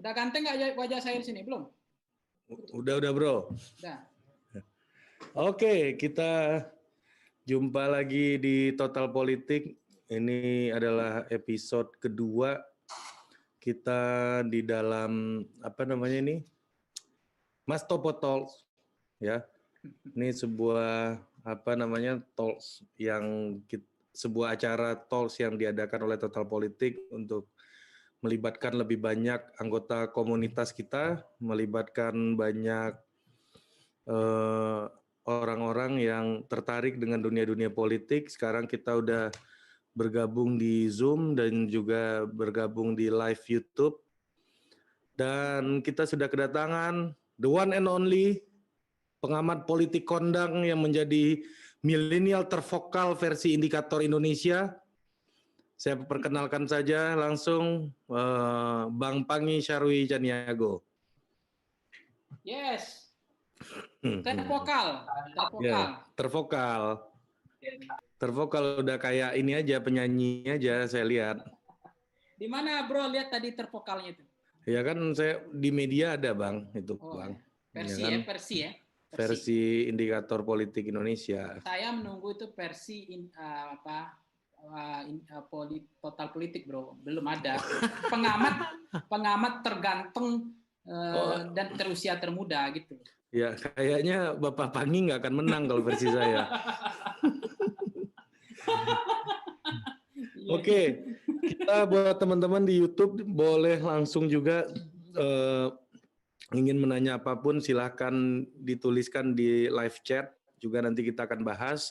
Udah ganteng nggak wajah saya di sini? Belum? Udah bro. Udah. Oke, kita jumpa lagi di Total Politik. Ini adalah episode kedua. Kita di dalam apa namanya ini? Mas Topo Talks, ya. Ini sebuah apa namanya talks yang sebuah acara talks yang diadakan oleh Total Politik untuk melibatkan lebih banyak anggota komunitas kita, melibatkan banyak orang-orang yang tertarik dengan dunia-dunia politik. Sekarang kita udah bergabung di Zoom dan juga bergabung di live YouTube. Dan kita sudah kedatangan the one and only pengamat politik kondang yang menjadi milenial tervokal versi Indikator Indonesia. Saya perkenalkan saja langsung Bang Pangi Syarwi Caniago. Yes. Tervokal. Ya, tervokal udah kayak ini aja, penyanyi aja saya lihat. Di mana bro lihat tadi tervokalnya itu? Ya kan saya di media ada Bang, itu Bang. Versi ya kan? Versi Indikator Politik Indonesia. Saya menunggu itu versi Total Politik bro, belum ada. Pengamat terganteng dan terusia termuda gitu. Ya kayaknya Bapak Pangi nggak akan menang kalau versi saya. Oke, kita buat teman-teman di YouTube boleh langsung juga ingin menanya apapun silahkan dituliskan di live chat, juga nanti kita akan bahas.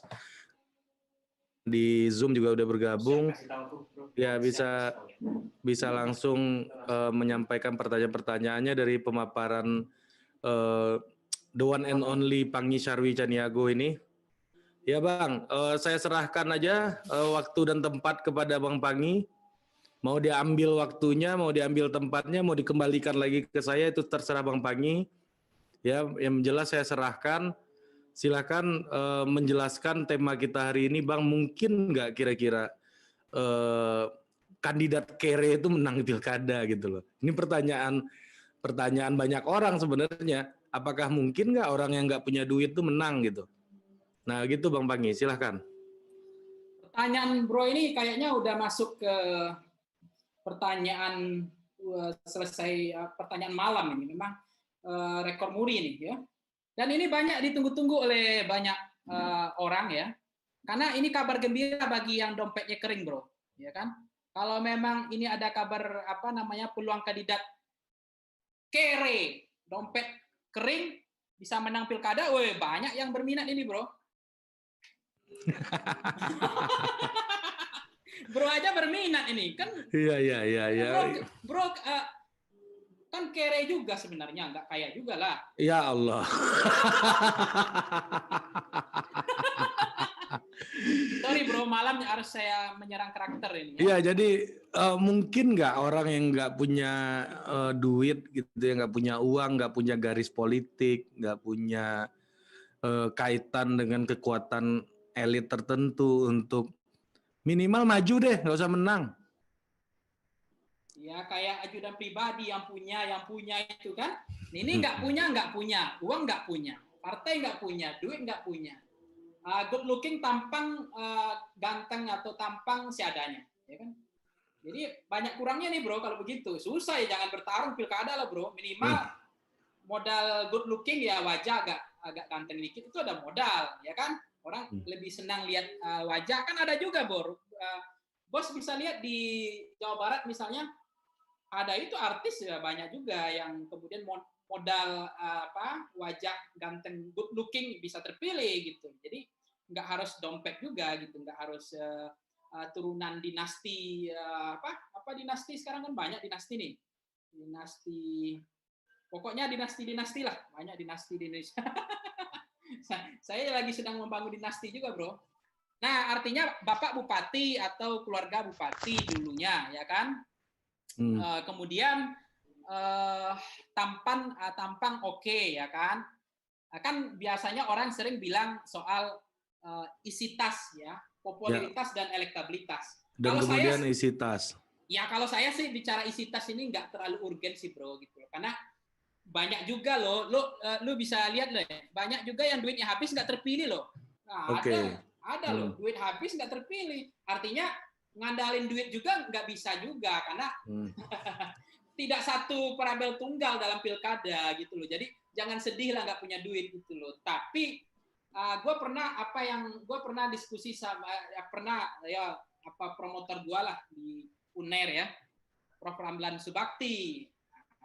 Di Zoom juga udah bergabung, ya bisa langsung menyampaikan pertanyaan-pertanyaannya dari pemaparan the one and only Pangi Syarwi Caniago ini. Ya Bang, saya serahkan aja waktu dan tempat kepada Bang Pangi. Mau diambil waktunya, mau diambil tempatnya, mau dikembalikan lagi ke saya, itu terserah Bang Pangi. Ya, yang jelas saya serahkan. Silakan menjelaskan tema kita hari ini, Bang. Mungkin nggak kira-kira kandidat kere itu menang pilkada gitu loh. Ini pertanyaan banyak orang sebenarnya. Apakah mungkin nggak orang yang nggak punya duit itu menang gitu? Nah gitu Bang Pangi, silahkan. Pertanyaan bro ini kayaknya udah masuk ke pertanyaan selesai pertanyaan malam ini. Memang rekor muri ini ya. Dan ini banyak ditunggu-tunggu oleh banyak orang ya. Karena ini kabar gembira bagi yang dompetnya kering bro, ya kan? Kalau memang ini ada kabar peluang kandidat kere dompet kering bisa menang pilkada, banyak yang berminat ini bro. Bro aja berminat ini kan? Iya. Bro kan kere juga sebenarnya, nggak kaya juga lah. Ya Allah. Sorry bro, malam harus saya menyerang karakter ini. Iya, jadi mungkin nggak orang yang nggak punya duit gitu, yang nggak punya uang, nggak punya garis politik, nggak punya kaitan dengan kekuatan elit tertentu untuk minimal maju deh, nggak usah menang. Ya kayak ajudan pribadi yang punya itu kan. Ini nggak punya, uang nggak punya, partai nggak punya, duit nggak punya. Good looking, tampang ganteng atau tampang seadanya, ya kan? Jadi banyak kurangnya nih bro kalau begitu. Susah ya, jangan bertarung pilkada lah bro. Minimal modal good looking ya, wajah agak ganteng dikit itu ada modal, ya kan? Orang lebih senang lihat wajah, kan ada juga bro. Bos bisa lihat di Jawa Barat misalnya, ada itu artis ya banyak juga yang kemudian modal wajah ganteng good looking bisa terpilih gitu. Jadi nggak harus dompet juga gitu, nggak harus turunan dinasti dinasti sekarang kan banyak dinasti nih. Pokoknya dinasti lah, banyak dinasti di Indonesia. Saya lagi sedang membangun dinasti juga, bro. Nah, artinya Bapak Bupati atau keluarga Bupati dulunya, ya kan? Kemudian tampang oke, ya kan? Kan biasanya orang sering bilang soal isi tas, ya, popularitas dan elektabilitas. Dan kalau kemudian isi tas. Ya kalau saya sih bicara isi tas ini nggak terlalu urgen sih bro gitu loh. Karena banyak juga loh, lu bisa lihat loh ya, banyak juga yang duitnya habis nggak terpilih loh. Nah, ada loh duit habis nggak terpilih. Artinya ngandalin duit juga nggak bisa juga karena tidak satu parabel tunggal dalam pilkada gitu loh. Jadi jangan sedih lah nggak punya duit gitu loh. Tapi gue pernah diskusi sama promotor gue lah di UNER ya, Prof. Ramlan Subakti.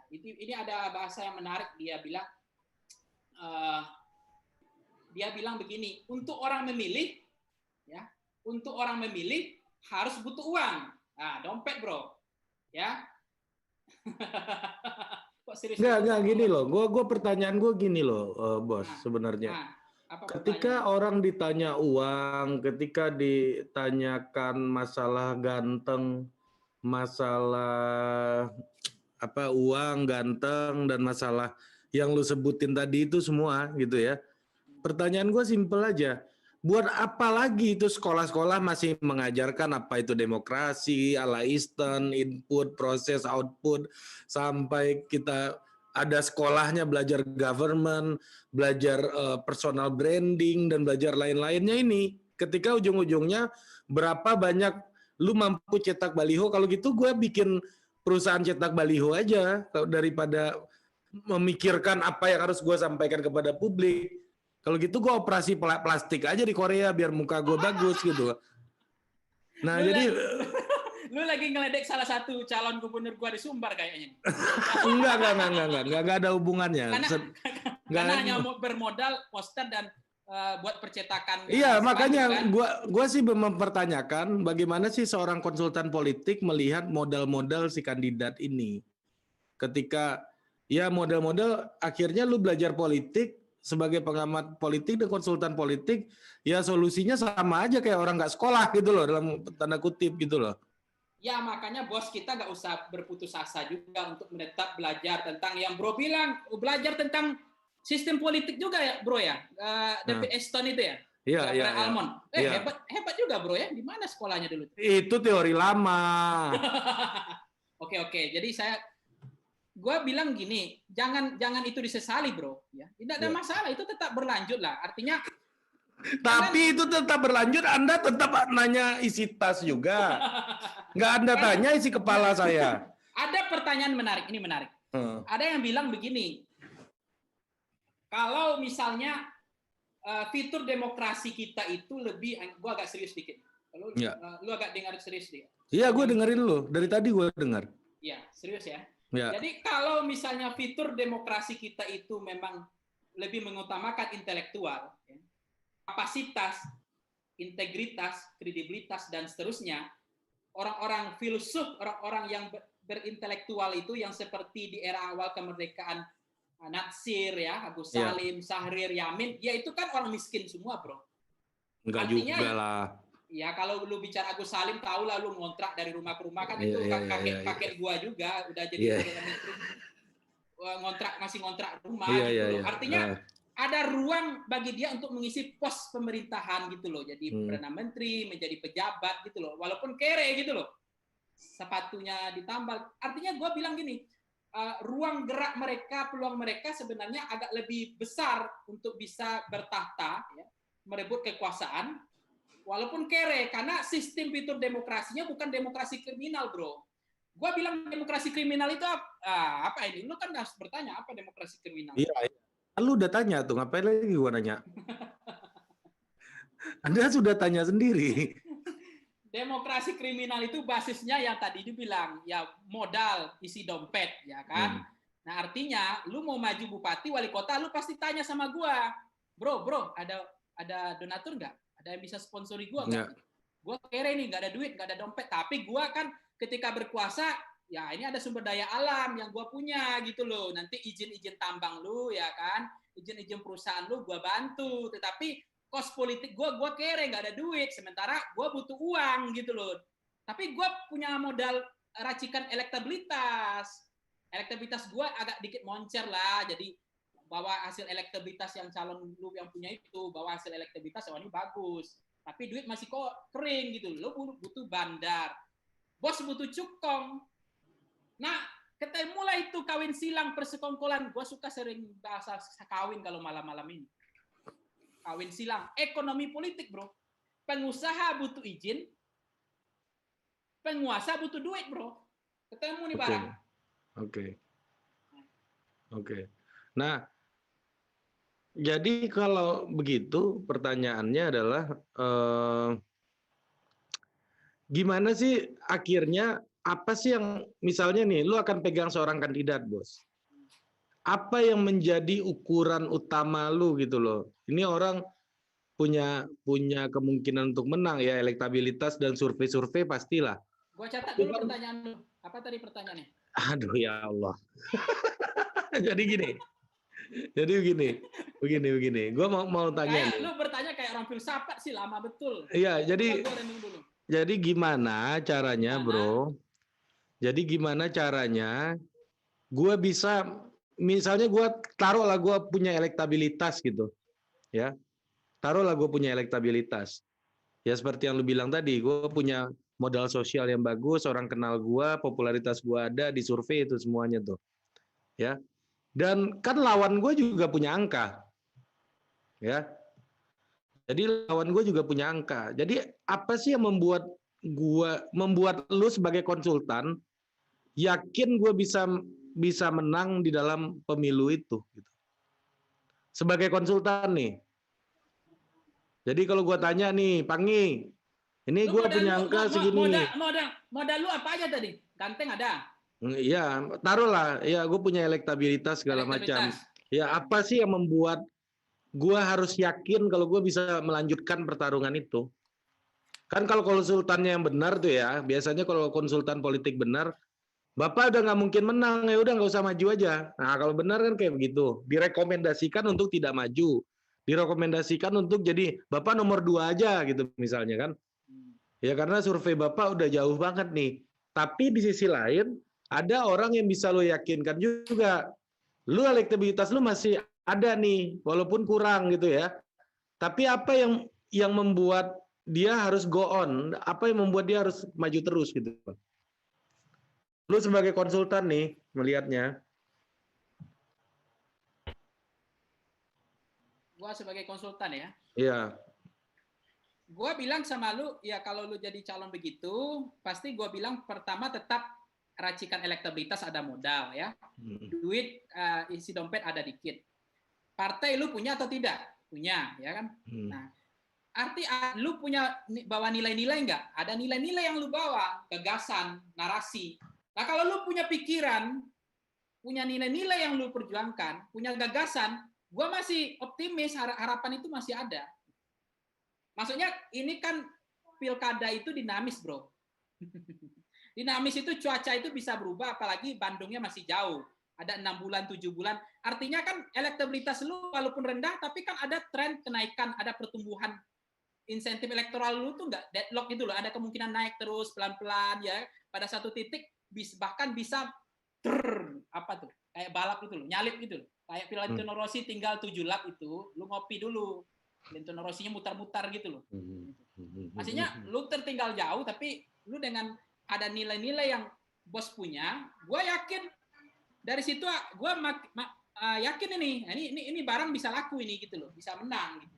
Ini ada bahasa yang menarik, dia bilang begini, untuk orang memilih harus butuh uang. Nah, dompet bro, ya. Kok serius? Nggak gini loh. Pertanyaan gue gini loh, bos sebenarnya. Ketika orang ditanya uang, ketika ditanyakan masalah ganteng, masalah uang, ganteng, dan masalah yang lu sebutin tadi itu semua gitu ya. Pertanyaan gue simpel aja. Buat apa lagi itu sekolah-sekolah masih mengajarkan apa itu demokrasi, ala Eastern, input, proses, output, sampai kita ada sekolahnya belajar government, belajar personal branding, dan belajar lain-lainnya ini. Ketika ujung-ujungnya berapa banyak lu mampu cetak baliho, kalau gitu gue bikin perusahaan cetak baliho aja daripada memikirkan apa yang harus gue sampaikan kepada publik. Kalau gitu gue operasi plastik aja di Korea biar muka gue bagus gitu. Nah jadi lu lagi ngeledek salah satu calon gubernur gua di Sumbar kayaknya. Enggak ada hubungannya. Karena hanya bermodal poster dan buat percetakan. Iya, makanya kan? gua sih mempertanyakan bagaimana sih seorang konsultan politik melihat modal-modal si kandidat ini. Ketika ya modal-modal akhirnya lu belajar politik sebagai pengamat politik dan konsultan politik, ya solusinya sama aja kayak orang nggak sekolah gitu loh, dalam tanda kutip gitu loh. Ya makanya bos kita nggak usah berputus asa juga untuk menetap belajar tentang yang bro bilang, belajar tentang sistem politik juga ya bro ya, David Eston itu ya. Iya. Almond. Hebat juga bro ya. Di mana sekolahnya dulu? Itu teori lama. Oke. Jadi gue bilang gini, jangan itu disesali bro. Ya, tidak ada masalah, itu tetap berlanjut lah. Artinya tapi itu tetap berlanjut, Anda tetap nanya isi tas juga. Nggak Anda tanya isi kepala saya. Ada pertanyaan menarik, ini menarik. Ada yang bilang begini, kalau misalnya fitur demokrasi kita itu lebih, gue agak serius dikit. Lu agak dengar serius dikit. Iya, gue dengerin lu. Dari tadi gue dengar. Iya, serius ya. Ya. Jadi kalau misalnya fitur demokrasi kita itu memang lebih mengutamakan intelektual, ya, kapasitas, integritas, kredibilitas, dan seterusnya, orang-orang filsuf, orang-orang yang berintelektual itu yang seperti di era awal kemerdekaan Natsir, ya, Agus Salim, Syahrir, Yamin, ya itu kan orang miskin semua, bro. Enggak juga lah. Ya kalau lu bicara Agus Salim, tahu lah lu ngontrak dari rumah ke rumah kan, itu kakek gua juga udah jadi menteri, masih ngontrak rumah gitu loh. Artinya ada ruang bagi dia untuk mengisi pos pemerintahan gitu loh. Jadi perdana menteri, menjadi pejabat gitu loh. Walaupun kere gitu loh. Sepatunya ditambal. Artinya gue bilang gini, ruang gerak mereka, peluang mereka sebenarnya agak lebih besar untuk bisa bertahta, ya, merebut kekuasaan, walaupun kere. Karena sistem fitur demokrasinya bukan demokrasi kriminal, bro. Gue bilang demokrasi kriminal itu apa ini? Lu kan harus bertanya, apa demokrasi kriminal? Iya. Lu udah tanya tuh, ngapain lagi gua nanya? Anda sudah tanya sendiri. Demokrasi kriminal itu basisnya yang tadi dibilang, ya modal, isi dompet, ya kan? Nah artinya, lu mau maju bupati, wali kota, lu pasti tanya sama gua, bro, ada donatur nggak? Ada yang bisa sponsori gua nggak? Gua kere nih, nggak ada duit, nggak ada dompet, tapi gua kan ketika berkuasa, ya ini ada sumber daya alam yang gue punya gitu loh. Nanti izin-izin tambang lu ya kan, izin-izin perusahaan lu gue bantu. Tetapi kos politik gue kere, nggak ada duit. Sementara gue butuh uang gitu loh. Tapi gue punya modal racikan elektabilitas. Elektabilitas gue agak dikit moncer lah. Jadi bawa hasil elektabilitas yang calon lu yang punya itu, bawa hasil elektabilitas, ini bagus. Tapi duit masih kok kering gitu. Lu butuh bandar. bos butuh cukong. Nah, mulai itu kawin silang persekongkolan. Gue suka sering bahasa kawin kalau malam-malam ini. Kawin silang, ekonomi politik bro. Pengusaha butuh izin, penguasa butuh duit bro. Ketemu nih barang. Oke. Nah, jadi kalau begitu pertanyaannya adalah gimana sih akhirnya, apa sih yang misalnya nih lu akan pegang seorang kandidat bos, apa yang menjadi ukuran utama lu gitu loh? Ini orang punya kemungkinan untuk menang ya, elektabilitas dan survei-survei pastilah. Gua catat dulu pertanyaan lu. Apa tadi pertanyaannya? Aduh ya Allah. Jadi begini. Gua mau tanya. Kayak lu bertanya kayak orang filsafat sih, lama betul. Iya, jadi gimana caranya, bro? Jadi gimana caranya gue bisa, misalnya gue taruhlah gue punya elektabilitas gitu, ya. Taruhlah gue punya elektabilitas. Ya seperti yang lu bilang tadi, gue punya modal sosial yang bagus, orang kenal gue, popularitas gue ada di survei itu semuanya tuh. Ya. Dan kan lawan gue juga punya angka. Ya. Jadi lawan gue juga punya angka. Jadi apa sih yang membuat lu sebagai konsultan yakin gue bisa menang di dalam pemilu itu? Gitu. Sebagai konsultan nih. Jadi kalau gue tanya nih, Pangi, ini gue punya angka segini. Modal lu apa aja tadi? Ganteng ada? Iya, taruhlah. Ya, gue punya elektabilitas segala macam. Ya, apa sih yang membuat gue harus yakin kalau gue bisa melanjutkan pertarungan itu? Kan kalau konsultannya yang benar tuh ya, biasanya kalau konsultan politik benar, Bapak udah nggak mungkin menang, ya udah nggak usah maju aja. Nah kalau benar kan kayak begitu, direkomendasikan untuk tidak maju, direkomendasikan untuk jadi Bapak nomor 2 aja gitu misalnya kan. Ya karena survei Bapak udah jauh banget nih. Tapi di sisi lain ada orang yang bisa lo yakinkan juga, lu elektabilitas lu masih ada nih, walaupun kurang gitu ya. Tapi apa yang membuat dia harus go on? Apa yang membuat dia harus maju terus gitu? Lu sebagai konsultan nih melihatnya. Gua sebagai konsultan ya. Iya. Gua bilang sama lu, ya kalau lu jadi calon begitu, pasti gua bilang pertama tetap racikan elektabilitas, ada modal ya. Duit isi dompet ada dikit. Partai lu punya atau tidak? Punya, ya kan? Nah, arti lu punya bawa nilai-nilai nggak? Ada nilai-nilai yang lu bawa, gagasan, narasi. Nah, kalau lu punya pikiran, punya nilai-nilai yang lu perjuangkan, punya gagasan, gua masih optimis, harapan itu masih ada. Maksudnya ini kan pilkada itu dinamis, bro. Dinamis itu cuaca itu bisa berubah, apalagi Bandungnya masih jauh. Ada 6 bulan, 7 bulan. Artinya kan elektabilitas lu walaupun rendah, tapi kan ada tren kenaikan, ada pertumbuhan insentif elektoral lu tuh nggak deadlock gitu loh. Ada kemungkinan naik terus pelan-pelan ya. Pada satu titik bahkan bisa apa tuh? Kayak balap gitu loh, nyalip gitu loh. Kayak Valentino Rossi tinggal 7 lap itu, lu ngopi dulu. Valentino Rossi-nya mutar-mutar gitu loh. Maksudnya lu tertinggal jauh, tapi lu dengan ada nilai-nilai yang bos punya, gue yakin dari situ gue yakin ini barang bisa laku ini gitu loh, bisa menang. Gitu.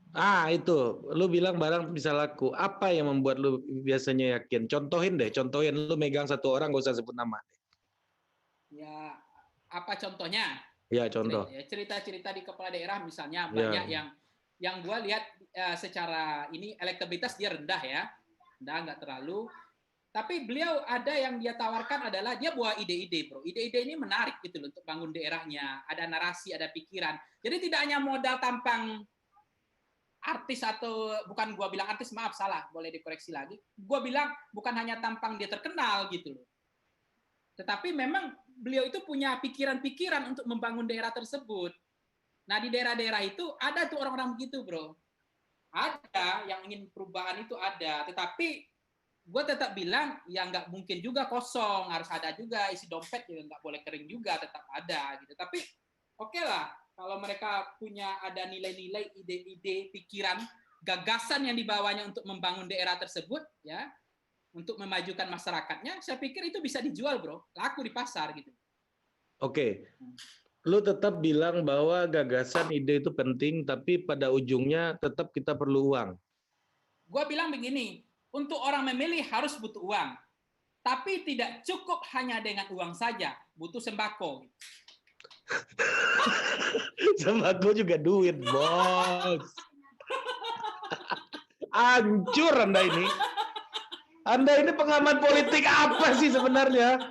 Itu, lu bilang barang bisa laku. Apa yang membuat lu biasanya yakin? Contohin lu megang satu orang, gak usah sebut nama. Ya, apa contohnya? Ya, contoh. Cerita-cerita di kepala daerah misalnya banyak yang gue lihat secara ini elektabilitas dia rendah ya, rendah nggak terlalu. Tapi beliau ada yang dia tawarkan adalah dia bawa ide-ide, bro. Ide-ide ini menarik gitu loh untuk bangun daerahnya. Ada narasi, ada pikiran. Jadi tidak hanya modal tampang artis atau bukan gua bilang artis, maaf salah, boleh dikoreksi lagi. Gua bilang bukan hanya tampang dia terkenal gitu loh. Tetapi memang beliau itu punya pikiran-pikiran untuk membangun daerah tersebut. Nah di daerah-daerah itu ada tuh orang-orang begitu, bro. Ada yang ingin perubahan itu ada, tetapi gue tetap bilang ya nggak mungkin juga kosong, harus ada juga isi dompet, juga nggak boleh kering juga, tetap ada gitu. Tapi oke lah kalau mereka punya ada nilai-nilai, ide-ide, pikiran, gagasan yang dibawanya untuk membangun daerah tersebut, ya untuk memajukan masyarakatnya, saya pikir itu bisa dijual, bro, laku di pasar gitu. Oke. Lu tetap bilang bahwa gagasan ide itu penting, tapi pada ujungnya tetap kita perlu uang. Gua bilang begini, untuk orang memilih harus butuh uang, tapi tidak cukup hanya dengan uang saja, butuh sembako. Sembako juga duit, bos. Hancur Anda ini. Anda ini pengamat politik apa sih sebenarnya?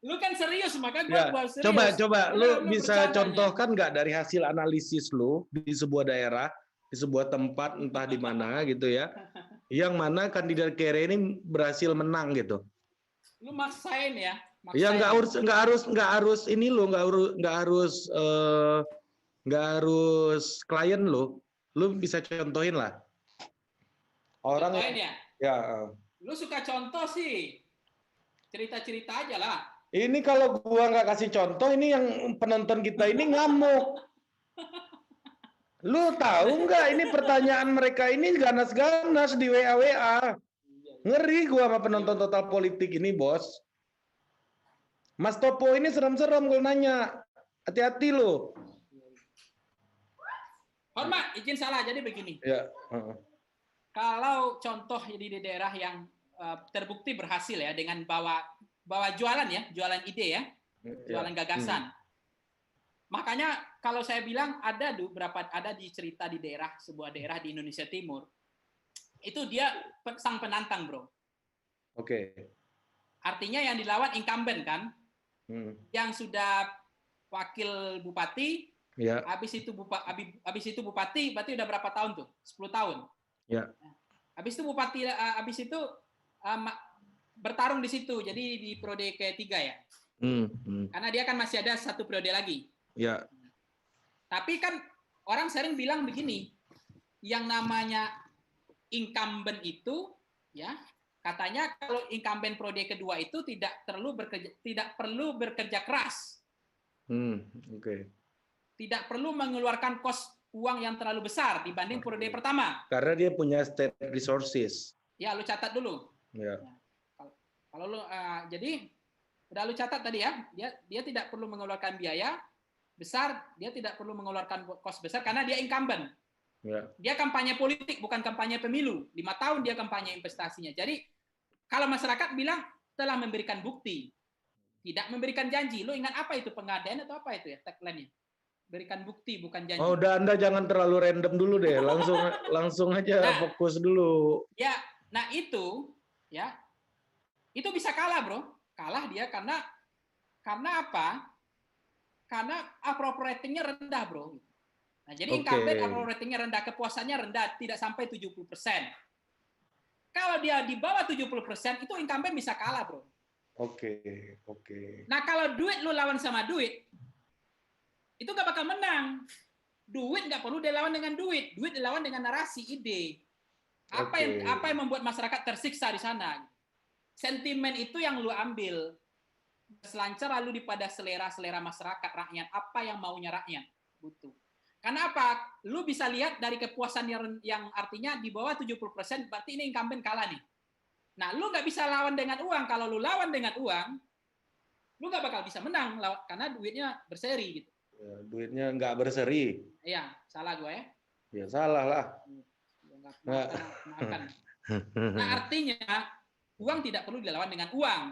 Lu kan serius, maka gue Ya, buat serius. coba lu bisa bercandanya. contohkan nggak dari hasil analisis lu di sebuah daerah, di sebuah tempat entah di mana gitu ya, yang mana kandidat Kere ini berhasil menang gitu. Lu maksain ya. Ya nggak harus ini lo nggak harus klien lo bisa contohin lah orang Contohin ya. ya. Lu suka contoh sih, cerita-cerita aja lah. Ini kalau gua nggak kasih contoh, ini yang penonton kita ini ngamuk. Lu tahu nggak ini pertanyaan mereka ini ganas-ganas di WA. Ngeri gua sama penonton Total Politik ini, bos. Mas Topo ini serem-serem kalau nanya. Hati-hati lo. Hormat, izin salah. Jadi begini. Ya. Kalau contoh di daerah yang terbukti berhasil ya dengan bawa jualan ya, jualan ide ya, jualan gagasan. Makanya kalau saya bilang ada di cerita di sebuah daerah di Indonesia Timur, itu dia sang penantang, bro. Oke. Artinya yang dilawan incumbent kan, yang sudah wakil bupati, habis itu bupati, berarti udah berapa tahun tuh? 10 tahun. Ya. Habis itu bupati, habis itu bertarung di situ, jadi di periode ketiga ya. Karena dia kan masih ada 1 periode lagi. Ya. Tapi kan orang sering bilang begini, yang namanya incumbent itu, ya katanya kalau incumbent periode kedua itu tidak perlu bekerja keras. Oke. Tidak perlu mengeluarkan kos uang yang terlalu besar dibanding periode pertama. Karena dia punya state resources. Ya, lu catat dulu. Ya. Kalau lu jadi udah lu catat tadi ya, dia tidak perlu mengeluarkan biaya besar, dia tidak perlu mengeluarkan kos besar karena dia incumbent. Ya. Dia kampanye politik, bukan kampanye pemilu. 5 tahun dia kampanye investasinya. Jadi kalau masyarakat bilang telah memberikan bukti, tidak memberikan janji. Lu ingat apa itu, pengadaan atau apa itu ya tagline-nya? Berikan bukti bukan janji. Oh, udah, Anda jangan terlalu random dulu deh. Langsung aja fokus dulu. Ya, nah itu ya. Itu bisa kalah, bro. Kalah dia karena apa? Karena approval ratingnya rendah, bro. Nah, jadi incumbent approval ratingnya rendah, kepuasannya rendah, tidak sampai 70%. Kalau dia di bawah 70%, itu incumbent bisa kalah, bro. Oke. Nah, kalau duit lu lawan sama duit, itu gak bakal menang. Duit nggak perlu dilawan dengan duit. Duit dilawan dengan narasi, ide. Apa yang membuat masyarakat tersiksa di sana? Sentimen itu yang lu ambil. Selancar lalu pada selera masyarakat, rakyat. Apa yang maunya rakyat butuh. Karena apa? Lu bisa lihat dari kepuasan yang artinya di bawah 70%, berarti ini incumbent kalah nih. Nah, lu nggak bisa lawan dengan uang. Kalau lu lawan dengan uang, lu nggak bakal bisa menang karena duitnya berseri gitu. Ya, duitnya nggak berseri. Iya, salah gue ya. Ya salah lah. Maafkan. Nah, artinya uang tidak perlu dilawan dengan uang.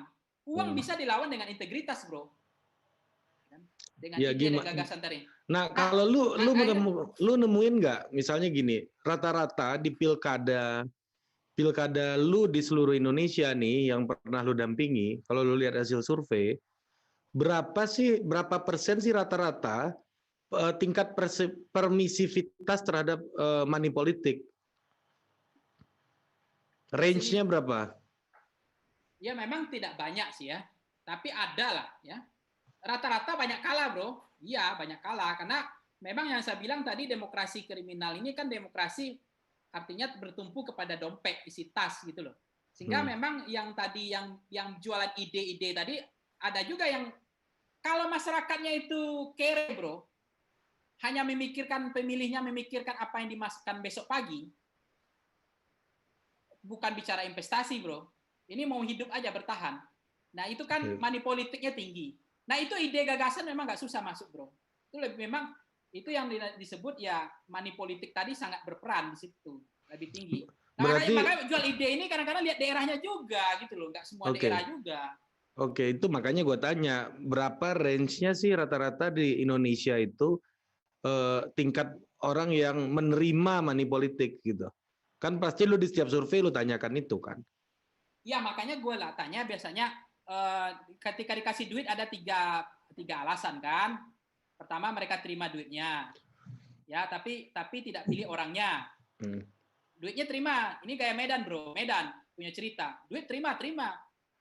Uang bisa dilawan dengan integritas, bro. Dengan ide dan gagasan tadi. Nah, kalau lu nemuin nggak, misalnya gini, rata-rata di pilkada lu di seluruh Indonesia nih yang pernah lu dampingi, kalau lu lihat hasil survei, berapa persen sih rata-rata tingkat permisivitas terhadap money politik? Range-nya berapa? Ya memang tidak banyak sih ya, tapi ada lah ya. Rata-rata banyak kalah, bro. Iya, banyak kalah karena memang yang saya bilang tadi, demokrasi kriminal ini kan demokrasi artinya bertumpu kepada dompet, isi tas gitu loh. Sehingga memang yang tadi yang jualan ide-ide tadi ada juga yang kalau masyarakatnya itu kere, bro, hanya memikirkan pemilihnya, memikirkan apa yang dimasukkan besok pagi, bukan bicara investasi, bro. Ini mau hidup aja bertahan. Nah itu kan money politiknya tinggi. Nah itu ide gagasan memang nggak susah masuk, bro. Itu memang itu yang disebut ya money politik tadi sangat berperan di situ, lebih tinggi. Nah, makanya jual ide ini kadang-kadang lihat daerahnya juga gitu loh, nggak semua daerah juga. Oke, itu makanya gue tanya berapa range-nya sih rata-rata di Indonesia itu tingkat orang yang menerima money politik gitu. Kan pasti lu di setiap survei lu tanyakan itu kan. Ya makanya gue lah tanya biasanya ketika dikasih duit ada tiga alasan kan. Pertama mereka terima duitnya, ya tapi tidak pilih orangnya. Duitnya terima, ini kayak Medan bro, Medan punya cerita, duit terima,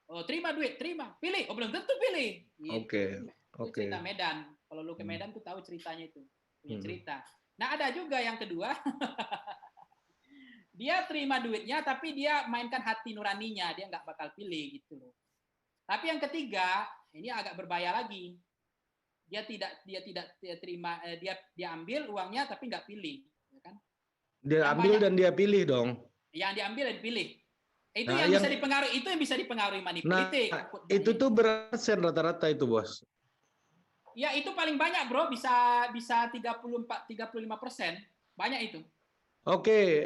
oh terima duit, terima, pilih, oh belum tentu pilih. Gitu. Itu cerita Medan. Kalau lu ke Medan tuh tahu ceritanya itu, punya cerita. Nah ada juga yang kedua. Dia terima duitnya tapi dia mainkan hati nuraninya, dia nggak bakal pilih gitu loh. Tapi yang ketiga ini agak berbahaya lagi, dia tidak terima, dia ambil uangnya tapi nggak pilih, ya kan? Dia yang ambil dan dia pilih dong. Yang diambil dan dipilih. Itu nah, yang bisa dipengaruhi, itu yang bisa dipengaruhi money politik. Nah, itu tuh berapa persen rata-rata itu, Bos? Ya itu paling banyak bro, bisa 34-35%, banyak itu. Oke,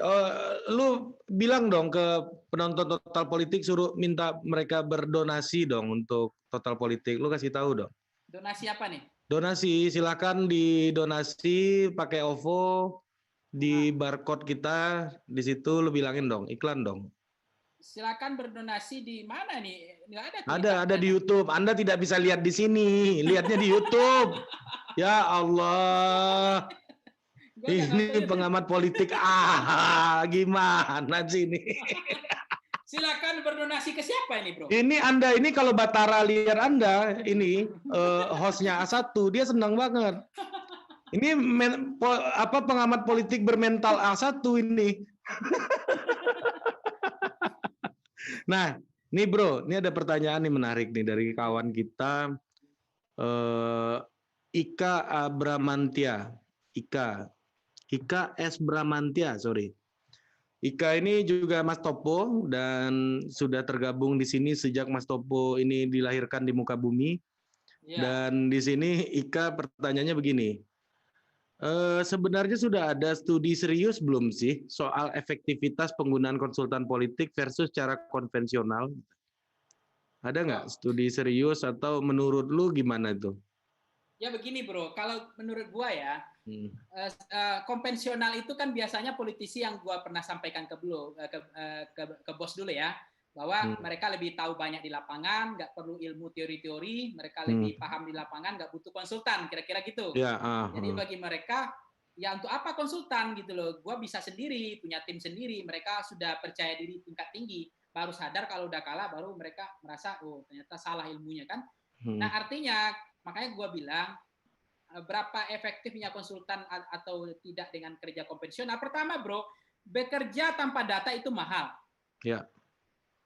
lu bilang dong ke penonton Total Politik suruh minta mereka berdonasi dong untuk Total Politik. Lu kasih tahu dong. Donasi apa nih? Donasi, silakan didonasi pakai OVO di barcode kita di situ. Lu bilangin dong, iklan dong. Silakan berdonasi di mana nih? Nggak ada di YouTube. Anda tidak bisa lihat di sini, lihatnya di YouTube. Ya Allah. Ini pengamat politik gimana sih ini? Silakan berdonasi ke siapa ini, bro? Ini Anda ini kalau Batara lihat Anda ini hostnya A1, dia senang banget. Ini pengamat politik bermental A1 ini. Nah, nih bro, ini ada pertanyaan nih menarik nih dari kawan kita Ika Abramantia. Ika S. Bramantia, sorry. Ika ini juga Mas Topo dan sudah tergabung di sini sejak Mas Topo ini dilahirkan di muka bumi. Ya. Dan di sini Ika pertanyaannya begini, sebenarnya sudah ada studi serius belum sih soal efektivitas penggunaan konsultan politik versus cara konvensional? Ada nggak studi serius atau menurut lu gimana itu? Ya begini bro, kalau menurut gua ya, konvensional itu kan biasanya politisi yang gua pernah sampaikan ke bos dulu ya, bahwa mereka lebih tahu banyak di lapangan, nggak perlu ilmu teori-teori, mereka lebih paham di lapangan, nggak butuh konsultan, kira-kira gitu. Ya, jadi bagi mereka, ya untuk apa konsultan gitu loh, gua bisa sendiri, punya tim sendiri, mereka sudah percaya diri tingkat tinggi, baru sadar kalau udah kalah, baru mereka merasa, oh ternyata salah ilmunya kan. Nah artinya, makanya gue bilang berapa efektifnya konsultan atau tidak dengan kerja konvensional. Pertama bro, bekerja tanpa data itu mahal. Ya.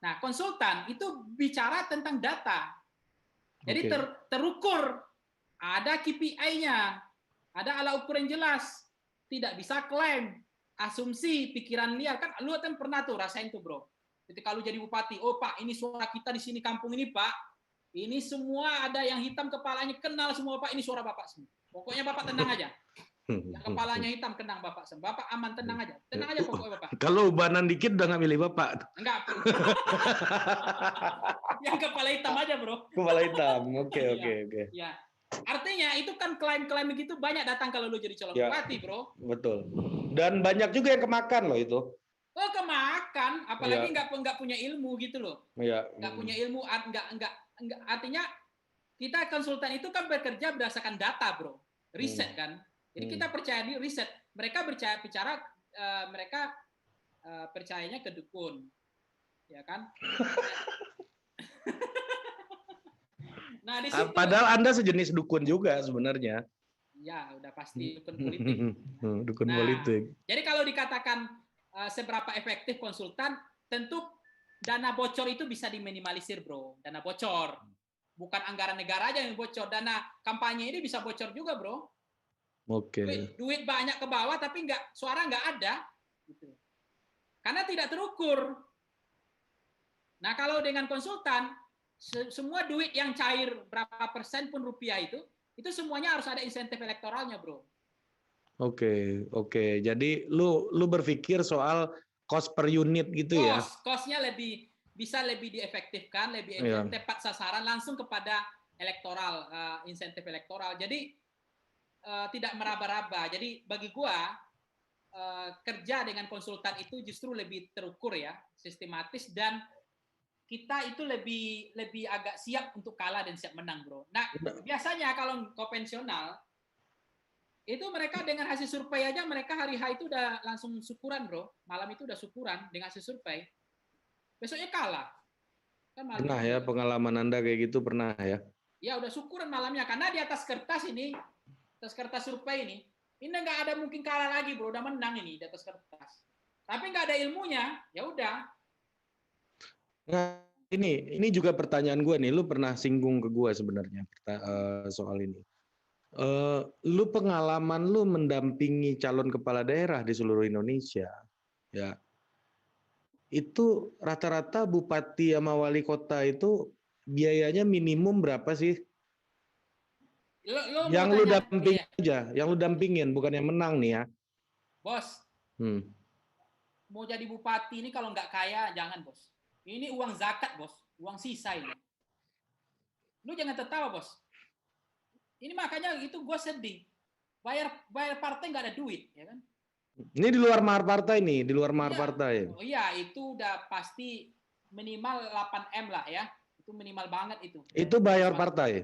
Nah konsultan itu bicara tentang data. Jadi terukur, ada KPI-nya, ada alat ukur yang jelas. Tidak bisa klaim, asumsi, pikiran liar. Kan lu kan pernah tuh rasain tuh bro. Ketika lu jadi bupati, oh pak ini suara kita di sini kampung ini pak. Ini semua ada yang hitam kepalanya, kenal semua Pak, ini suara Bapak semua. Pokoknya Bapak tenang aja. Yang kepalanya hitam, kenang Bapak semua. Bapak aman, tenang aja. Tenang aja pokoknya Bapak. Kalau ubanan dikit udah nggak milih Bapak. Enggak. Yang kepala hitam aja bro. Kepala hitam, oke. Ya. Artinya itu kan klaim-klaim begitu banyak datang kalau lu jadi calon bupati bro. Betul. Dan banyak juga yang kemakan loh itu. Oh kemakan, apalagi nggak punya ilmu gitu loh. Iya. Nggak punya ilmu, nggak, artinya kita konsultan itu kan bekerja berdasarkan data bro, riset kan. Jadi kita percaya di riset. Mereka mereka percayanya ke dukun, ya kan. Nah di situ. Padahal Anda sejenis dukun juga sebenarnya. Ya udah pasti dukun politik. Dukun politik. Jadi kalau dikatakan seberapa efektif konsultan, tentu dana bocor itu bisa diminimalisir bro. Dana bocor, bukan anggaran negara aja yang bocor, dana kampanye ini bisa bocor juga bro. Oke. Duit banyak ke bawah tapi suara nggak ada, gitu. Karena tidak terukur. Nah, kalau dengan konsultan, semua duit yang cair berapa persen pun rupiah itu semuanya harus ada insentif elektoralnya, bro. Oke. Jadi lu berpikir soal cost per unit gitu ya? Cost-nya bisa lebih diefektifkan, lebih Iya. tepat sasaran langsung kepada elektoral, insentif elektoral. Jadi tidak meraba-raba. Jadi bagi gua kerja dengan konsultan itu justru lebih terukur ya, sistematis, dan kita itu lebih agak siap untuk kalah dan siap menang, bro. Nah, biasanya kalau konvensional itu mereka dengan hasil survei aja, mereka hari H itu udah langsung syukuran, bro. Malam itu udah syukuran dengan hasil survei. Besoknya kalah. Kan malam Pernah itu ya pengalaman Anda kayak gitu, pernah ya? Ya udah syukuran malamnya, karena di atas kertas survei ini nggak ada mungkin kalah lagi, bro. Udah menang ini di atas kertas. Tapi nggak ada ilmunya, ya udah. Nah, ini juga pertanyaan gue nih. Lu pernah singgung ke gue sebenarnya soal ini. Lu pengalaman lu mendampingi calon kepala daerah di seluruh Indonesia, ya. Itu rata-rata bupati sama wali kota itu biayanya minimum berapa sih? Yang lu dampingin aja, yang lu dampingin, bukan yang menang nih ya. Bos, mau jadi bupati ini kalau nggak kaya jangan, bos. Ini uang zakat, bos. Uang sisa ini. Lu jangan tertawa, bos. Ini makanya itu gue sedih. Bayar partai nggak ada duit, ya kan? Ini di luar mahar partai nih, di luar mahar partai. Oh iya, itu udah pasti minimal 8M lah ya. Itu minimal banget itu. Itu bayar partai?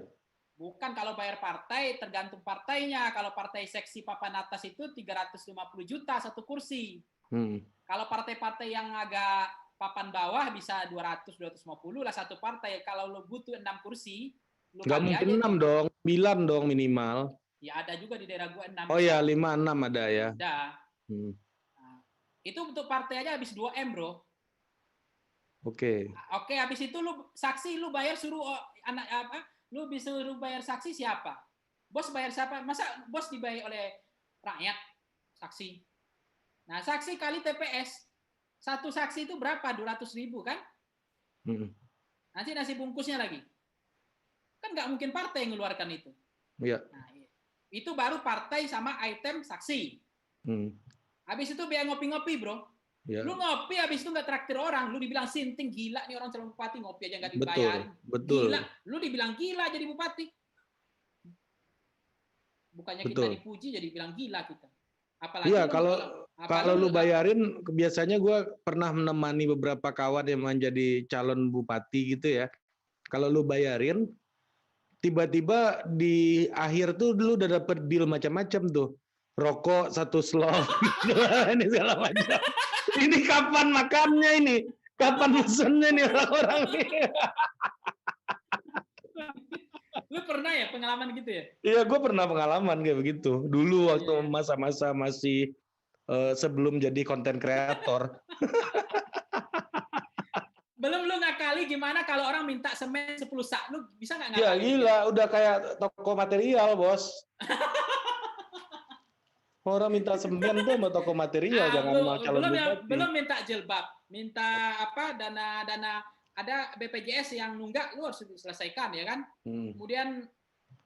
Bukan, kalau bayar partai tergantung partainya. Kalau partai seksi papan atas itu 350 juta satu kursi. Kalau partai-partai yang agak papan bawah bisa 200-250 lah satu partai. Kalau lo butuh 6 kursi, nggak mungkin 6 dong, 9 dong minimal. Ya ada juga di daerah gua 6. Oh ya, 5-6 ada ya. Ada. Nah, itu untuk partai aja habis 2M, bro. Oke, habis itu lu saksi lu bayar suruh anak apa? Lu bisa suruh bayar saksi siapa? Bos bayar siapa? Masa bos dibayar oleh rakyat saksi? Nah, saksi kali TPS. Satu saksi itu berapa? 200.000 kan? Nanti nasi bungkusnya lagi. Kan nggak mungkin partai yang mengeluarkan itu. Iya. Nah, itu baru partai sama item saksi. Habis itu biaya ngopi-ngopi, bro. Ya. Lu ngopi habis itu nggak traktir orang, lu dibilang sinting, gila nih orang calon bupati ngopi aja nggak dibayar. Betul. Gila, lu dibilang gila jadi bupati. Bukannya kita dipuji jadi bilang gila kita. Apalagi iya, kalau lu bayarin, biasanya gue pernah menemani beberapa kawan yang menjadi calon bupati gitu ya. Kalau lu bayarin, tiba-tiba di akhir tuh lu udah dapet deal macam-macam tuh. Rokok 1 slot, ini segala macam. Ini kapan makannya ini? Kapan pesennya nih orang-orang ini? Lu pernah ya pengalaman gitu ya? Iya, gue pernah pengalaman kayak begitu. Dulu waktu masa-masa masih sebelum jadi konten kreator. Belum lu ngakali gimana kalau orang minta semen 10 sak, lu bisa nggak ngakali? Ya gila, udah kayak toko material, bos. Orang minta semen tuh sama toko material, jangan mau calon bupati. Belum minta jilbab, minta apa dana ada BPJS yang nunggak, lu harus selesaikan ya kan. Kemudian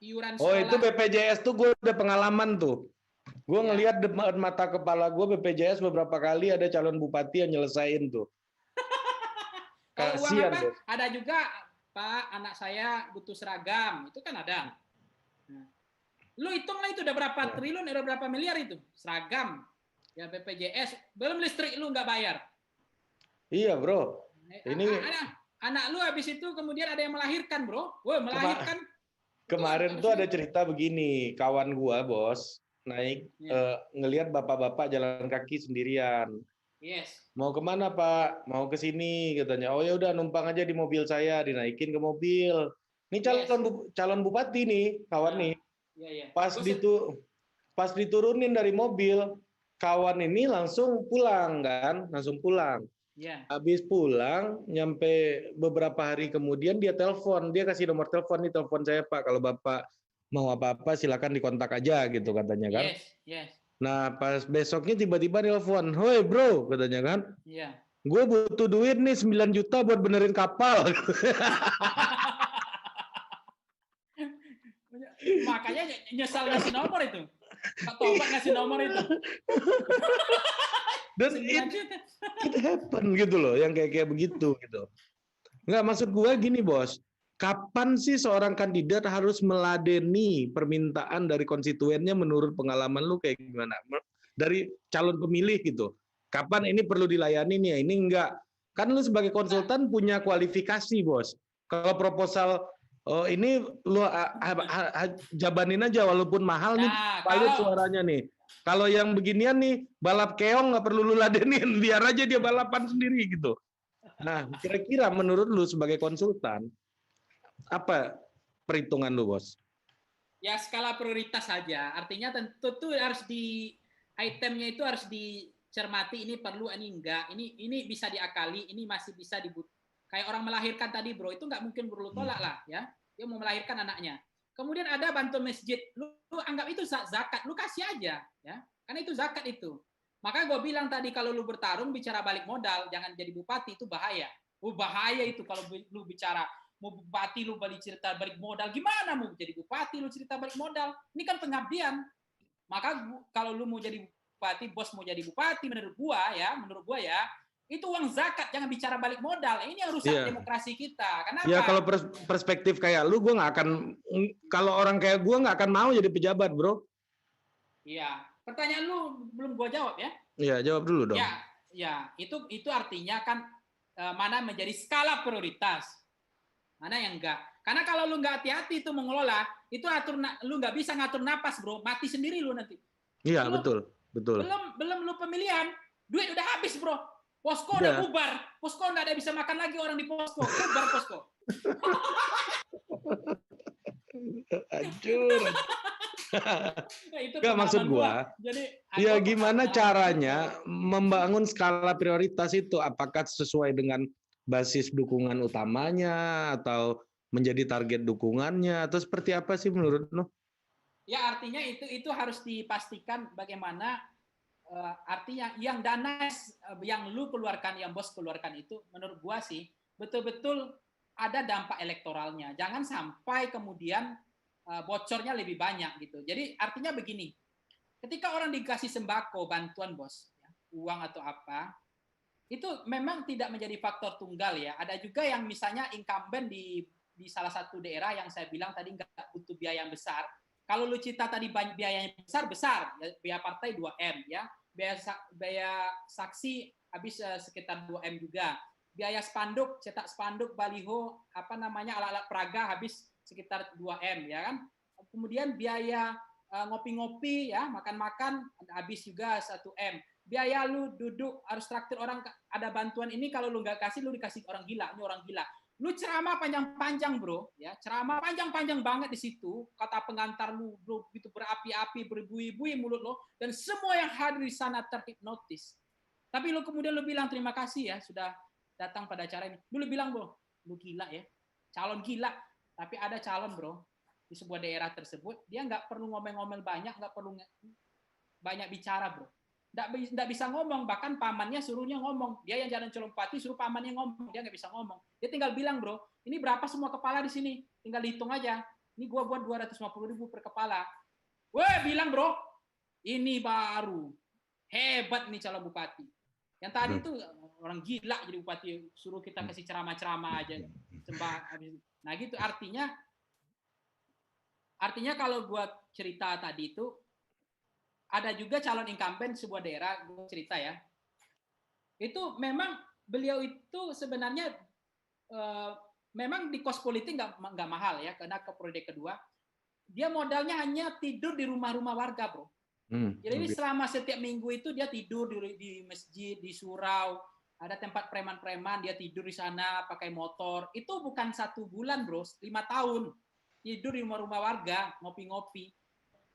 iuran sekolah. Oh itu BPJS tuh gue udah pengalaman tuh. Gue ngelihat depan mata kepala gue BPJS beberapa kali ada calon bupati yang nyelesain tuh. Kalau uang apa? Ada juga, Pak, anak saya butuh seragam, itu kan ada. Nah, lu hitung lah itu udah berapa triliun, udah berapa miliar itu seragam, ya BPJS, belum listrik lu nggak bayar. Iya bro. Ini anak lu habis itu kemudian ada yang melahirkan, bro. Wah, melahirkan. Kemarin tuh ada cerita begini, kawan gua bos naik ngelihat bapak-bapak jalan kaki sendirian. Yes. Mau kemana Pak? Mau ke sini katanya. Oh ya udah numpang aja di mobil saya, dinaikin ke mobil. Ini calon bupati nih, kawan nih. Pas diturunin dari mobil, kawan ini langsung pulang kan, langsung pulang. Habis pulang, nyampe beberapa hari kemudian dia telepon, dia kasih nomor telepon, nih telepon saya Pak, kalau Bapak mau apa-apa silakan dikontak aja gitu katanya kan. Yes. Nah pas besoknya tiba-tiba telepon, hoi bro katanya kan. Iya. gue butuh duit nih 9 juta buat benerin kapal. Makanya nyesal ngasih nomor itu. Pak Tobat ngasih nomor itu. Dan 9 juta. it happen gitu loh, yang kayak begitu gitu. Nggak, maksud gue gini bos, kapan sih seorang kandidat harus meladeni permintaan dari konstituennya menurut pengalaman lu kayak gimana? Dari calon pemilih gitu. Kapan ini perlu dilayani nih, ini enggak. Kan lu sebagai konsultan punya kualifikasi bos. Kalau proposal ini lu jabanin aja walaupun mahal nih, valid suaranya nih. Kalau yang beginian nih, balap keong nggak perlu lu ladenin, biar aja dia balapan sendiri gitu. Nah, kira-kira menurut lu sebagai konsultan, apa perhitungan lu, Bos? Ya skala prioritas saja. Artinya tentu tuh harus di itemnya itu harus dicermati, ini perlu, ini enggak, ini bisa diakali, ini masih bisa kayak orang melahirkan tadi bro, itu nggak mungkin perlu tolak lah ya. Dia mau melahirkan anaknya. Kemudian ada bantuan masjid, lu anggap itu zakat, lu kasih aja ya. Karena itu zakat itu. Maka gue bilang tadi kalau lu bertarung bicara balik modal, jangan jadi bupati, itu bahaya. Bahaya itu kalau lu bicara mau bupati lu balik cerita balik modal, gimana mau jadi bupati lu cerita balik modal? Ini kan pengabdian. Maka kalau lu mau jadi bupati, bos mau jadi bupati, menurut gua ya, itu uang zakat, jangan bicara balik modal. Ini yang rusak demokrasi kita. Kenapa? Ya kalau perspektif kayak lu, gue nggak akan, kalau orang kayak gue nggak akan mau jadi pejabat, bro. Iya. Pertanyaan lu belum gua jawab ya? Iya, jawab dulu dong. Ya, itu artinya kan mana menjadi skala prioritas, mana yang enggak. Karena kalau lu nggak hati-hati itu mengelola, itu lu nggak bisa ngatur napas, bro. Mati sendiri lu nanti. Iya, betul. Belum lu pemilihan, duit udah habis, bro. Posko udah bubar. Posko nggak ada bisa makan lagi orang di posko. Bubar posko. Hancur. Nggak, maksud gua. Ya gimana caranya membangun skala prioritas itu? Apakah sesuai dengan basis dukungan utamanya atau menjadi target dukungannya atau seperti apa sih menurut lo? Ya artinya itu harus dipastikan bagaimana artinya yang dana yang lu keluarkan, yang bos keluarkan itu menurut gua sih betul-betul ada dampak elektoralnya. Jangan sampai kemudian bocornya lebih banyak gitu. Jadi artinya begini, ketika orang dikasih sembako, bantuan bos, ya, uang atau apa, itu memang tidak menjadi faktor tunggal ya. Ada juga yang misalnya incumbent di salah satu daerah yang saya bilang tadi nggak butuh biaya yang besar. Kalau lu cita tadi biayanya besar, ya, biaya partai 2M ya, biaya saksi habis sekitar 2M juga. Biaya spanduk, cetak spanduk, baliho, apa namanya alat-alat peraga habis sekitar 2M ya kan. Kemudian biaya ngopi-ngopi ya, makan-makan habis juga 1M. Biaya lu duduk harus traktir orang, ada bantuan ini, kalau lu nggak kasih lu dikasih orang gila, ini orang gila. Lu ceramah panjang-panjang bro, ya ceramah panjang-panjang banget di situ, kata pengantar lu bro itu berapi-api, beribu-ibu mulut lo, dan semua yang hadir di sana terhipnotis. Tapi lu kemudian lu bilang terima kasih ya sudah datang pada acara ini. Lu bilang bro, lu gila ya, calon gila. Tapi ada calon bro di sebuah daerah tersebut, dia nggak perlu ngomel-ngomel banyak, nggak perlu banyak bicara bro. Nggak bisa ngomong, bahkan pamannya suruhnya ngomong. Dia yang jalan calon bupati suruh pamannya ngomong, dia nggak bisa ngomong. Dia tinggal bilang bro, ini berapa semua kepala di sini? Tinggal dihitung aja. Ini gua buat 250.000 per kepala. Weh bilang bro, ini baru hebat nih calon bupati. Yang tadi tuh orang gila jadi bupati, suruh kita kasih ceramah-ceramah aja. Nah gitu artinya kalau gua cerita tadi itu, ada juga calon incumbent sebuah daerah, gue cerita ya, itu memang beliau itu sebenarnya memang di kos politik nggak mahal ya, karena ke periode kedua dia modalnya hanya tidur di rumah-rumah warga bro. Jadi selama setiap minggu itu dia tidur di masjid, di surau, ada tempat preman-preman, dia tidur di sana pakai motor. Itu bukan 1 bulan bro, 5 tahun tidur di rumah-rumah warga, ngopi-ngopi.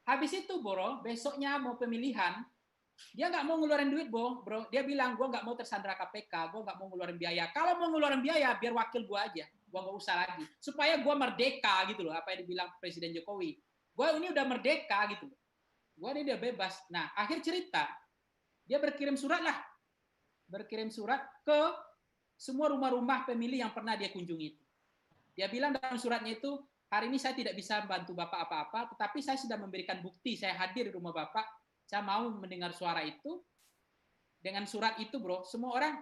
Habis itu, bro, besoknya mau pemilihan, dia nggak mau ngeluarin duit, bro. Dia bilang, gue nggak mau tersandra KPK, gue nggak mau ngeluarin biaya. Kalau mau ngeluarin biaya, biar wakil gue aja. Gue nggak usah lagi. Supaya gue merdeka, gitu loh. Apa yang dibilang Presiden Jokowi. Gue ini udah merdeka, gitu. Gue ini udah bebas. Nah, akhir cerita, dia berkirim surat lah berkirim surat ke semua rumah-rumah pemilih yang pernah dia kunjungi. Dia bilang dalam suratnya itu, hari ini saya tidak bisa membantu Bapak apa-apa, tetapi saya sudah memberikan bukti, saya hadir di rumah Bapak, saya mau mendengar suara itu. Dengan surat itu, bro, semua orang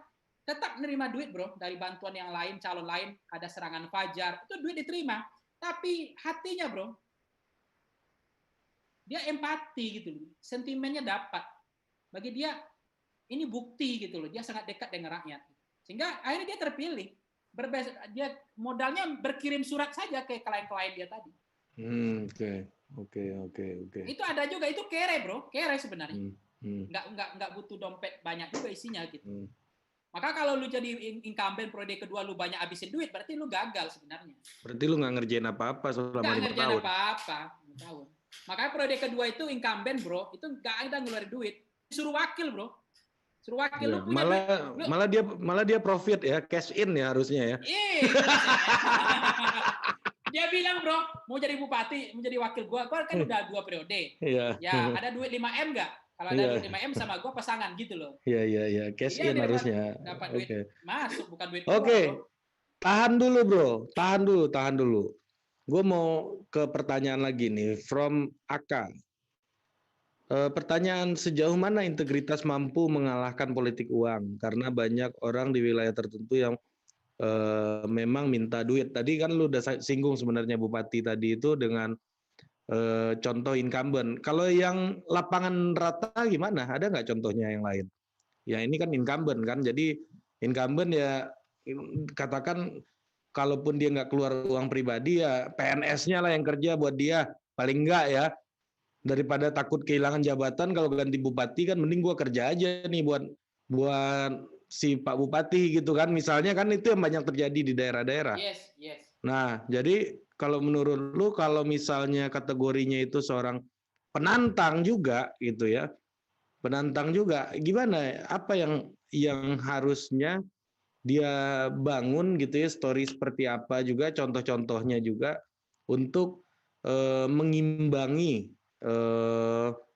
tetap menerima duit, bro, dari bantuan yang lain, calon lain, ada serangan fajar, itu duit diterima. Tapi hatinya, bro, dia empati gitu loh, sentimennya dapat. Bagi dia, ini bukti gitu loh, dia sangat dekat dengan rakyat. Sehingga akhirnya dia terpilih. Dia modalnya berkirim surat saja ke klien-klien dia tadi. Oke. Itu ada juga, itu kere, bro, kere sebenarnya. Nggak butuh dompet banyak juga isinya gitu. Maka kalau lu jadi incumbent periode kedua lu banyak habisin duit, berarti lu gagal sebenarnya. Berarti lu nggak ngerjain apa-apa selama 5 tahun. Nggak ngerjain apa-apa. Makanya periode kedua itu incumbent, bro, itu nggak ada ngeluarin duit. Suruh wakil, bro. Suruh wakil, ya, lu punya malah dia profit ya, cash in ya harusnya ya. Dia bilang, bro, mau jadi bupati, mau jadi wakil gua kan udah 2 periode. Iya. Ya, ada duit 5M nggak? Kalau ada duit 5M sama gua pasangan gitu loh. Iya, cash in harusnya. Dapat duit masuk, bukan duit. Oke. Tahan dulu, bro. Tahan dulu. Gue mau ke pertanyaan lagi nih from Aka. Pertanyaan, sejauh mana integritas mampu mengalahkan politik uang? Karena banyak orang di wilayah tertentu yang memang minta duit. Tadi kan lu udah singgung sebenarnya Bupati tadi itu dengan contoh incumbent. Kalau yang lapangan rata gimana? Ada nggak contohnya yang lain? Ya ini kan incumbent kan, jadi incumbent ya katakan kalaupun dia nggak keluar uang pribadi ya PNS-nya lah yang kerja buat dia, paling nggak ya. Daripada takut kehilangan jabatan, kalau ganti bupati kan mending gua kerja aja nih buat si Pak Bupati gitu kan. Misalnya kan itu yang banyak terjadi di daerah-daerah. Yes. Nah, jadi kalau menurut lu kalau misalnya kategorinya itu seorang penantang juga gitu ya. Penantang juga gimana? Apa yang harusnya dia bangun gitu ya, story seperti apa juga, contoh-contohnya juga untuk mengimbangi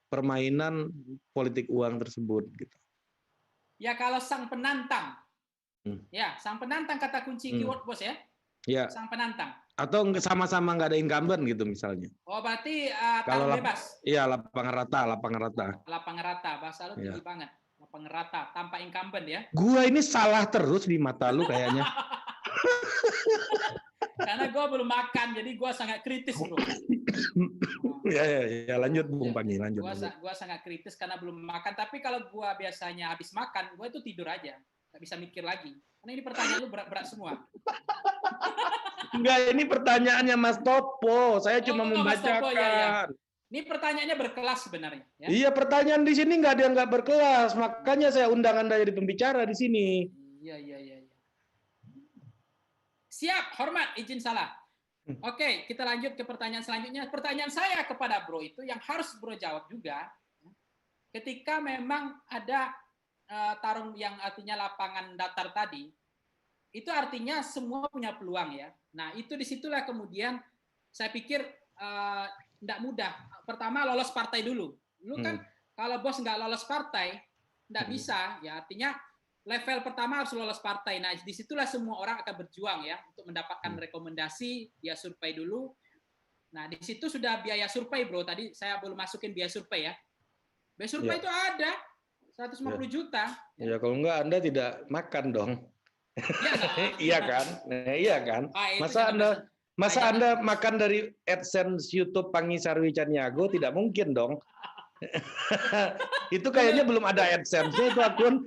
permainan politik uang tersebut gitu. Ya kalau sang penantang, sang penantang kata kunci keyword bos ya. Ya. Sang penantang. Atau sama-sama nggak ada incumbent gitu misalnya. Oh berarti kalau bebas. Iya lapangan rata. Lapangan rata, bahasa lu tinggi banget. Lapangan rata tanpa incumbent ya. Gua ini salah terus di mata lu kayaknya. Karena gue belum makan, jadi gue sangat kritis, bro. Ya lanjut Bung Pangi, lanjut. Gue sangat kritis karena belum makan. Tapi kalau gue biasanya habis makan, gue itu tidur aja, nggak bisa mikir lagi. Karena ini pertanyaan lu berat-berat semua. Enggak, ini pertanyaannya Mas Topo. Saya cuma membacakan. Topo, ya. Ini pertanyaannya berkelas sebenarnya. Ya? Iya, pertanyaan di sini nggak ada yang nggak berkelas. Makanya saya undang Anda jadi pembicara di sini. Iya. Siap, hormat, izin salah. Oke, kita lanjut ke pertanyaan selanjutnya. Pertanyaan saya kepada bro itu yang harus bro jawab juga. Ketika memang ada tarung yang artinya lapangan datar tadi, itu artinya semua punya peluang ya. Nah, itu disitulah kemudian saya pikir tidak mudah. Pertama, lolos partai dulu. Lu kan kalau bos nggak lolos partai, nggak bisa. Ya, artinya level pertama harus lolos partai. Nah, disitulah semua orang akan berjuang ya untuk mendapatkan rekomendasi, dia survei dulu. Nah, di situ sudah biaya survei, bro. Tadi saya belum masukin biaya survei ya. Biaya survei itu ada 150 juta. Ya, kalau enggak Anda tidak makan dong. Iya kan? Iya kan? Masa Anda makan dari AdSense YouTube Pangi Sarwi Caniago? Tidak mungkin dong. Itu kayaknya belum ada AdSense-nya itu akun.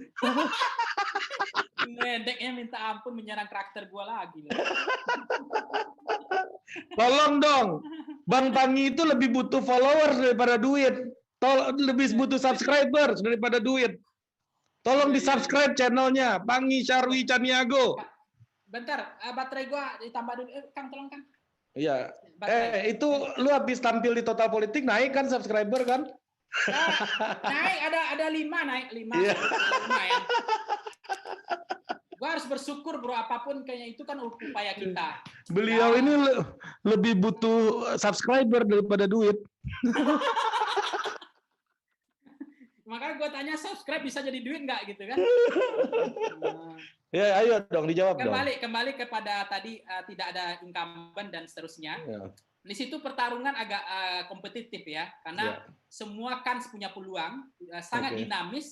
Ngedeknya minta ampun menyerang karakter gua lagi. Tolong dong. Bang Pangi itu lebih butuh followers daripada duit. Lebih butuh subscribers daripada duit. Tolong di-subscribe channelnya Pangi Sarwi Caniago. Bentar, baterai gua ditambah dulu. Kang, tolong Kang. Iya. Itu lu habis tampil di Total Politik naik kan subscriber kan? Naik ada 5 naik 5. Yeah. Lumayan. Gua harus bersyukur bro, apapun kayaknya itu kan upaya kita. Beliau ini lebih butuh subscriber daripada duit. makanya gue tanya subscribe bisa jadi duit nggak gitu kan? Ya, ayo dong dijawab dong. Kembali kepada tadi tidak ada incumbent dan seterusnya. Ya. Di situ pertarungan agak kompetitif ya, karena semua kan punya peluang, sangat dinamis.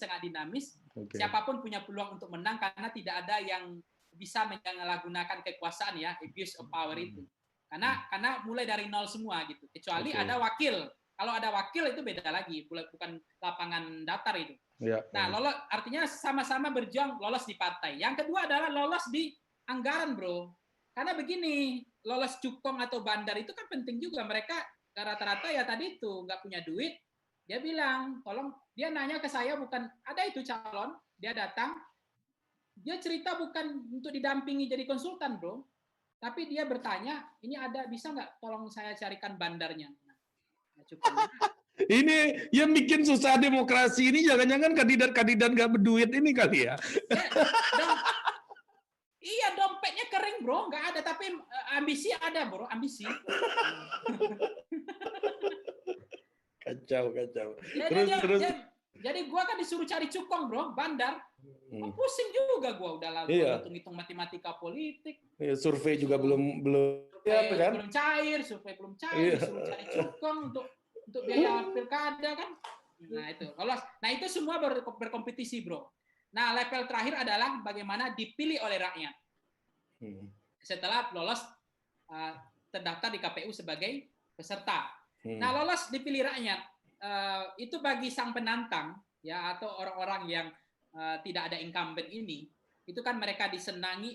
Siapapun punya peluang untuk menang karena tidak ada yang bisa menyalahgunakan kekuasaan ya, abuse of power itu. Karena mulai dari nol semua gitu. Kecuali ada wakil. Kalau ada wakil itu beda lagi, bukan lapangan datar itu. Ya. Nah, lolos artinya sama-sama berjuang lolos di partai. Yang kedua adalah lolos di anggaran, bro. Karena begini, lolos cukong atau bandar itu kan penting juga. Mereka rata-rata ya tadi itu nggak punya duit. Dia bilang, tolong, dia nanya ke saya bukan ada itu calon, dia datang, dia cerita bukan untuk didampingi jadi konsultan, bro. Tapi dia bertanya, ini ada bisa nggak tolong saya carikan bandarnya? Nah, ini yang bikin susah demokrasi ini jangan-jangan kandidat-kandidat nggak berduit ini kali ya? Iya, dompetnya kering bro, nggak ada, tapi ambisi ada bro, ambisi. Kacau. Jadi gua kan disuruh cari cukong bro, bandar. Pusing juga gua udah lalu hitung-hitung matematika politik. Ya, survei juga belum kan? Belum cair, survei belum cair, disuruh cari cukong untuk biaya pilkada kan. Nah itu lolos. Nah itu semua berkompetisi bro. Nah level terakhir adalah bagaimana dipilih oleh rakyat. Setelah lolos terdaftar di KPU sebagai peserta. Nah lolos dipilih rakyat itu bagi sang penantang ya atau orang-orang yang tidak ada incumbent ini itu kan mereka disenangi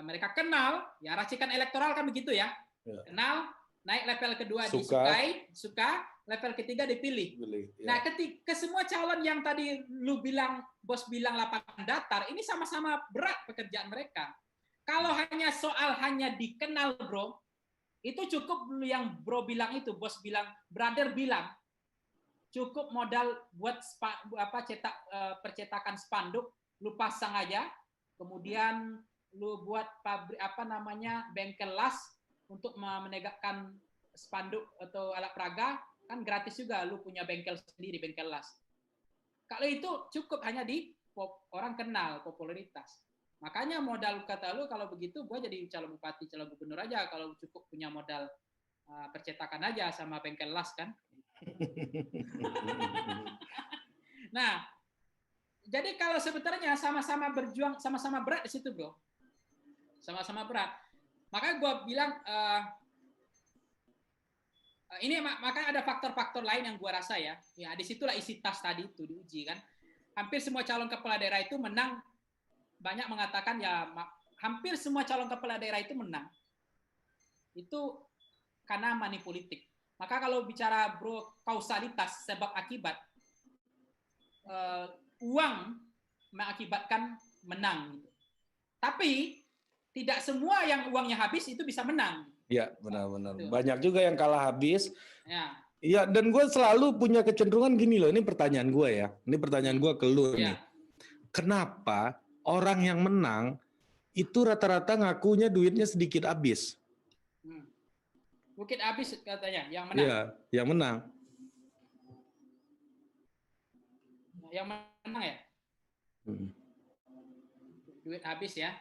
mereka kenal ya racikan elektoral kan begitu ya. Kenal naik level kedua disukai, suka, level ketiga dipilih. Nah, ketika semua calon yang tadi bos bilang lapangan datar, ini sama-sama berat pekerjaan mereka. Kalau hanya dikenal, bro, itu cukup yang bro bilang itu, bos bilang, brother bilang, cukup modal buat cetak percetakan spanduk, lu pasang aja, kemudian lu buat pabrik bengkel las untuk menegakkan spanduk atau alat peraga kan gratis juga, lu punya bengkel sendiri, bengkel las. Kalau itu cukup hanya di orang kenal, popularitas. Makanya modal kata lu kalau begitu gua jadi calon bupati, calon gubernur aja kalau cukup punya modal percetakan aja sama bengkel las kan. Nah, jadi kalau sebenarnya sama-sama berjuang, sama-sama berat di situ, bro. Sama-sama berat. Makanya gue bilang ini makanya ada faktor-faktor lain yang gue rasa ya. Ya disitulah isi tas tadi itu diuji kan. Hampir semua calon kepala daerah itu menang. Banyak mengatakan ya hampir semua calon kepala daerah itu menang. Itu karena money politik. Maka kalau bicara bro kausalitas sebab akibat uang mengakibatkan menang. Tapi tidak semua yang uangnya habis itu bisa menang. Ya benar-benar. Banyak juga yang kalah habis. Ya. Ya dan gue selalu punya kecenderungan gini loh. Ini pertanyaan gue ya. Ini pertanyaan gue ke lu nih. Kenapa orang yang menang itu rata-rata ngakunya duitnya sedikit habis? Bukit habis katanya yang menang. Iya, yang menang. Yang menang ya. Duit habis ya.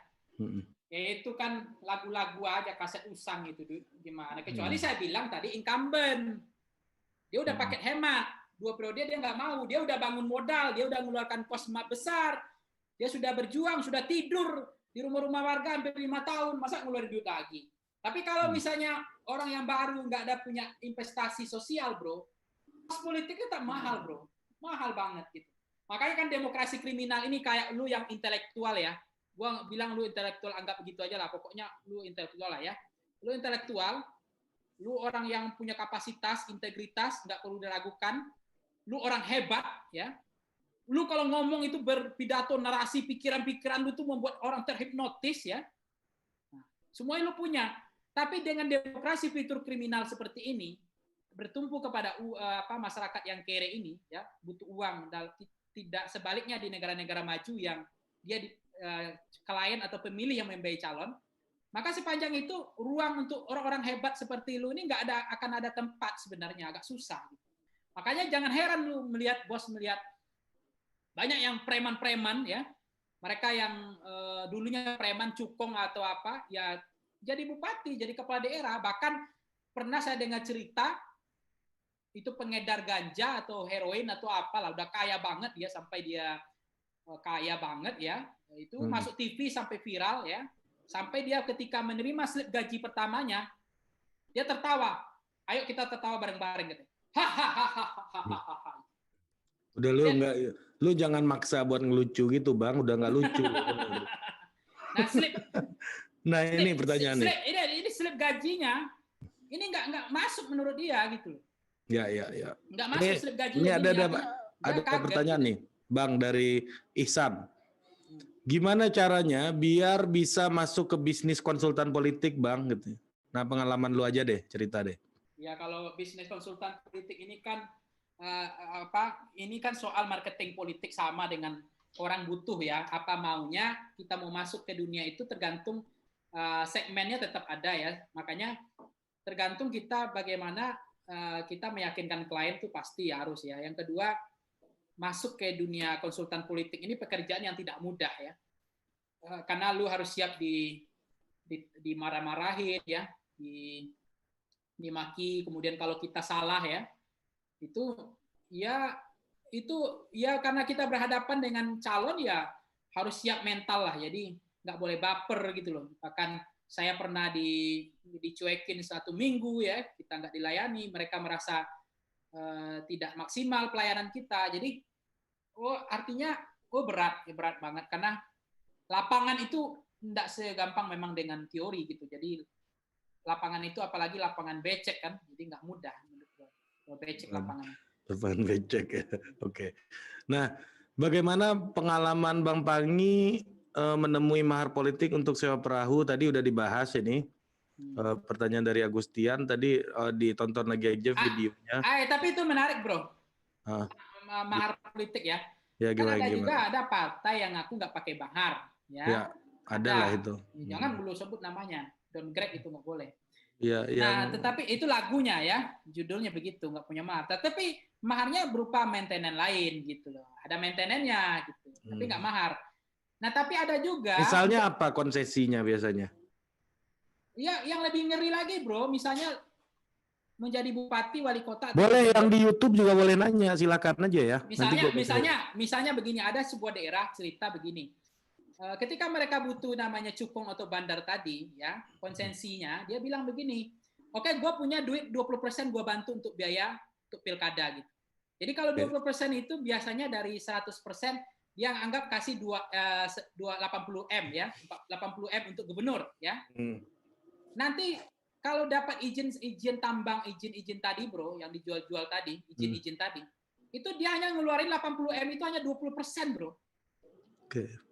Ya itu kan lagu-lagu aja kaset usang itu gimana. Kecuali saya bilang tadi incumbent. Dia udah paket hemat. 2 periode dia nggak mau. Dia udah bangun modal. Dia udah mengeluarkan kos besar. Dia sudah berjuang, sudah tidur di rumah-rumah warga hampir 5 tahun. Masa ngeluarin duit lagi? Tapi kalau misalnya orang yang baru nggak ada punya investasi sosial, bro, kos politiknya tak mahal, bro. Mahal banget gitu. Makanya kan demokrasi kriminal ini kayak lu yang intelektual ya. Gua bilang lu intelektual, anggap begitu aja lah. Pokoknya lu intelektual lah ya. Lu intelektual, lu orang yang punya kapasitas, integritas, nggak perlu diragukan. Lu orang hebat ya. Lu kalau ngomong itu berpidato, narasi, pikiran-pikiran lu tuh membuat orang terhipnotis ya. Nah, semuanya lu punya. Tapi dengan demokrasi fitur kriminal seperti ini bertumpu kepada masyarakat yang kere ini ya, butuh uang, dan tidak sebaliknya di negara-negara maju yang dia klien atau pemilih yang membiayai calon, maka sepanjang itu ruang untuk orang-orang hebat seperti lu ini akan ada tempat sebenarnya, agak susah. Makanya jangan heran lu melihat banyak yang preman-preman ya. Mereka yang dulunya preman cukong atau apa, ya jadi bupati, jadi kepala daerah. Bahkan pernah saya dengar cerita itu pengedar ganja atau heroin atau apalah, udah kaya banget dia sampai dia kaya banget ya. Itu masuk TV sampai viral ya. Sampai dia ketika menerima slip gaji pertamanya, dia tertawa. Ayo kita tertawa bareng-bareng gitu. Hahaha. Udah lu jangan maksa buat ngelucu gitu Bang, udah nggak lucu. Nah, ini pertanyaannya. Ini slip gajinya, ini nggak masuk menurut dia gitu. Ya. Nggak masuk slip gajinya. Ini ada pertanyaan gitu nih, Bang dari Ihsan. Gimana caranya biar bisa masuk ke bisnis konsultan politik, Bang? Gitu. Nah, pengalaman lu aja deh, cerita deh. Ya kalau bisnis konsultan politik ini kan ini kan soal marketing politik sama dengan orang butuh ya. Apa maunya kita mau masuk ke dunia itu tergantung segmennya tetap ada ya. Makanya tergantung kita bagaimana kita meyakinkan klien itu pasti harus ya. Yang kedua, masuk ke dunia konsultan politik ini pekerjaan yang tidak mudah ya. Karena lu harus siap dimarah-marahin ya, dimaki, kemudian kalau kita salah ya, itu karena kita berhadapan dengan calon ya harus siap mental lah, jadi nggak boleh baper gitu loh. Bahkan saya pernah dicuekin 1 minggu ya, kita nggak dilayani, mereka merasa tidak maksimal pelayanan kita. Jadi artinya berat banget karena lapangan itu tidak segampang memang dengan teori gitu. Jadi lapangan itu apalagi lapangan becek kan, jadi nggak mudah menurut becek lapangan. Lapangan becek ya. Oke. Nah, bagaimana pengalaman Bang Pangi menemui mahar politik untuk sewa perahu? Tadi udah dibahas ini. Pertanyaan dari Agustian tadi ditonton lagi aja videonya. Tapi itu menarik bro. Mahar politik ya. Ya gimana, kan ada partai yang aku nggak pakai mahar. Ya ada lah itu. Jangan dulu sebut namanya. Downgrade itu nggak boleh. Ya, nah, tetapi itu lagunya ya, judulnya begitu, nggak punya mahar. Tetapi maharnya berupa maintenance lain gitu loh. Ada maintenance-nya gitu, tapi nggak mahar. Nah, tapi ada juga. Misalnya apa konsesinya biasanya? Ya, yang lebih ngeri lagi bro, misalnya menjadi bupati, wali kota. Boleh yang di YouTube juga boleh nanya, silakan aja ya. Misalnya begini, ada sebuah daerah cerita begini. Ketika mereka butuh namanya cukong atau bandar tadi, ya konsensinya, dia bilang begini, oke, gue punya duit 20% gue bantu untuk biaya untuk pilkada gitu. Jadi kalau 20% itu biasanya dari 100% dia anggap kasih 80 M ya, 80 M untuk gubernur ya. Nanti kalau dapat izin tambang, izin tadi bro, yang dijual-jual tadi, izin tadi, itu dia hanya ngeluarin 80 M itu hanya 20% bro. Oke.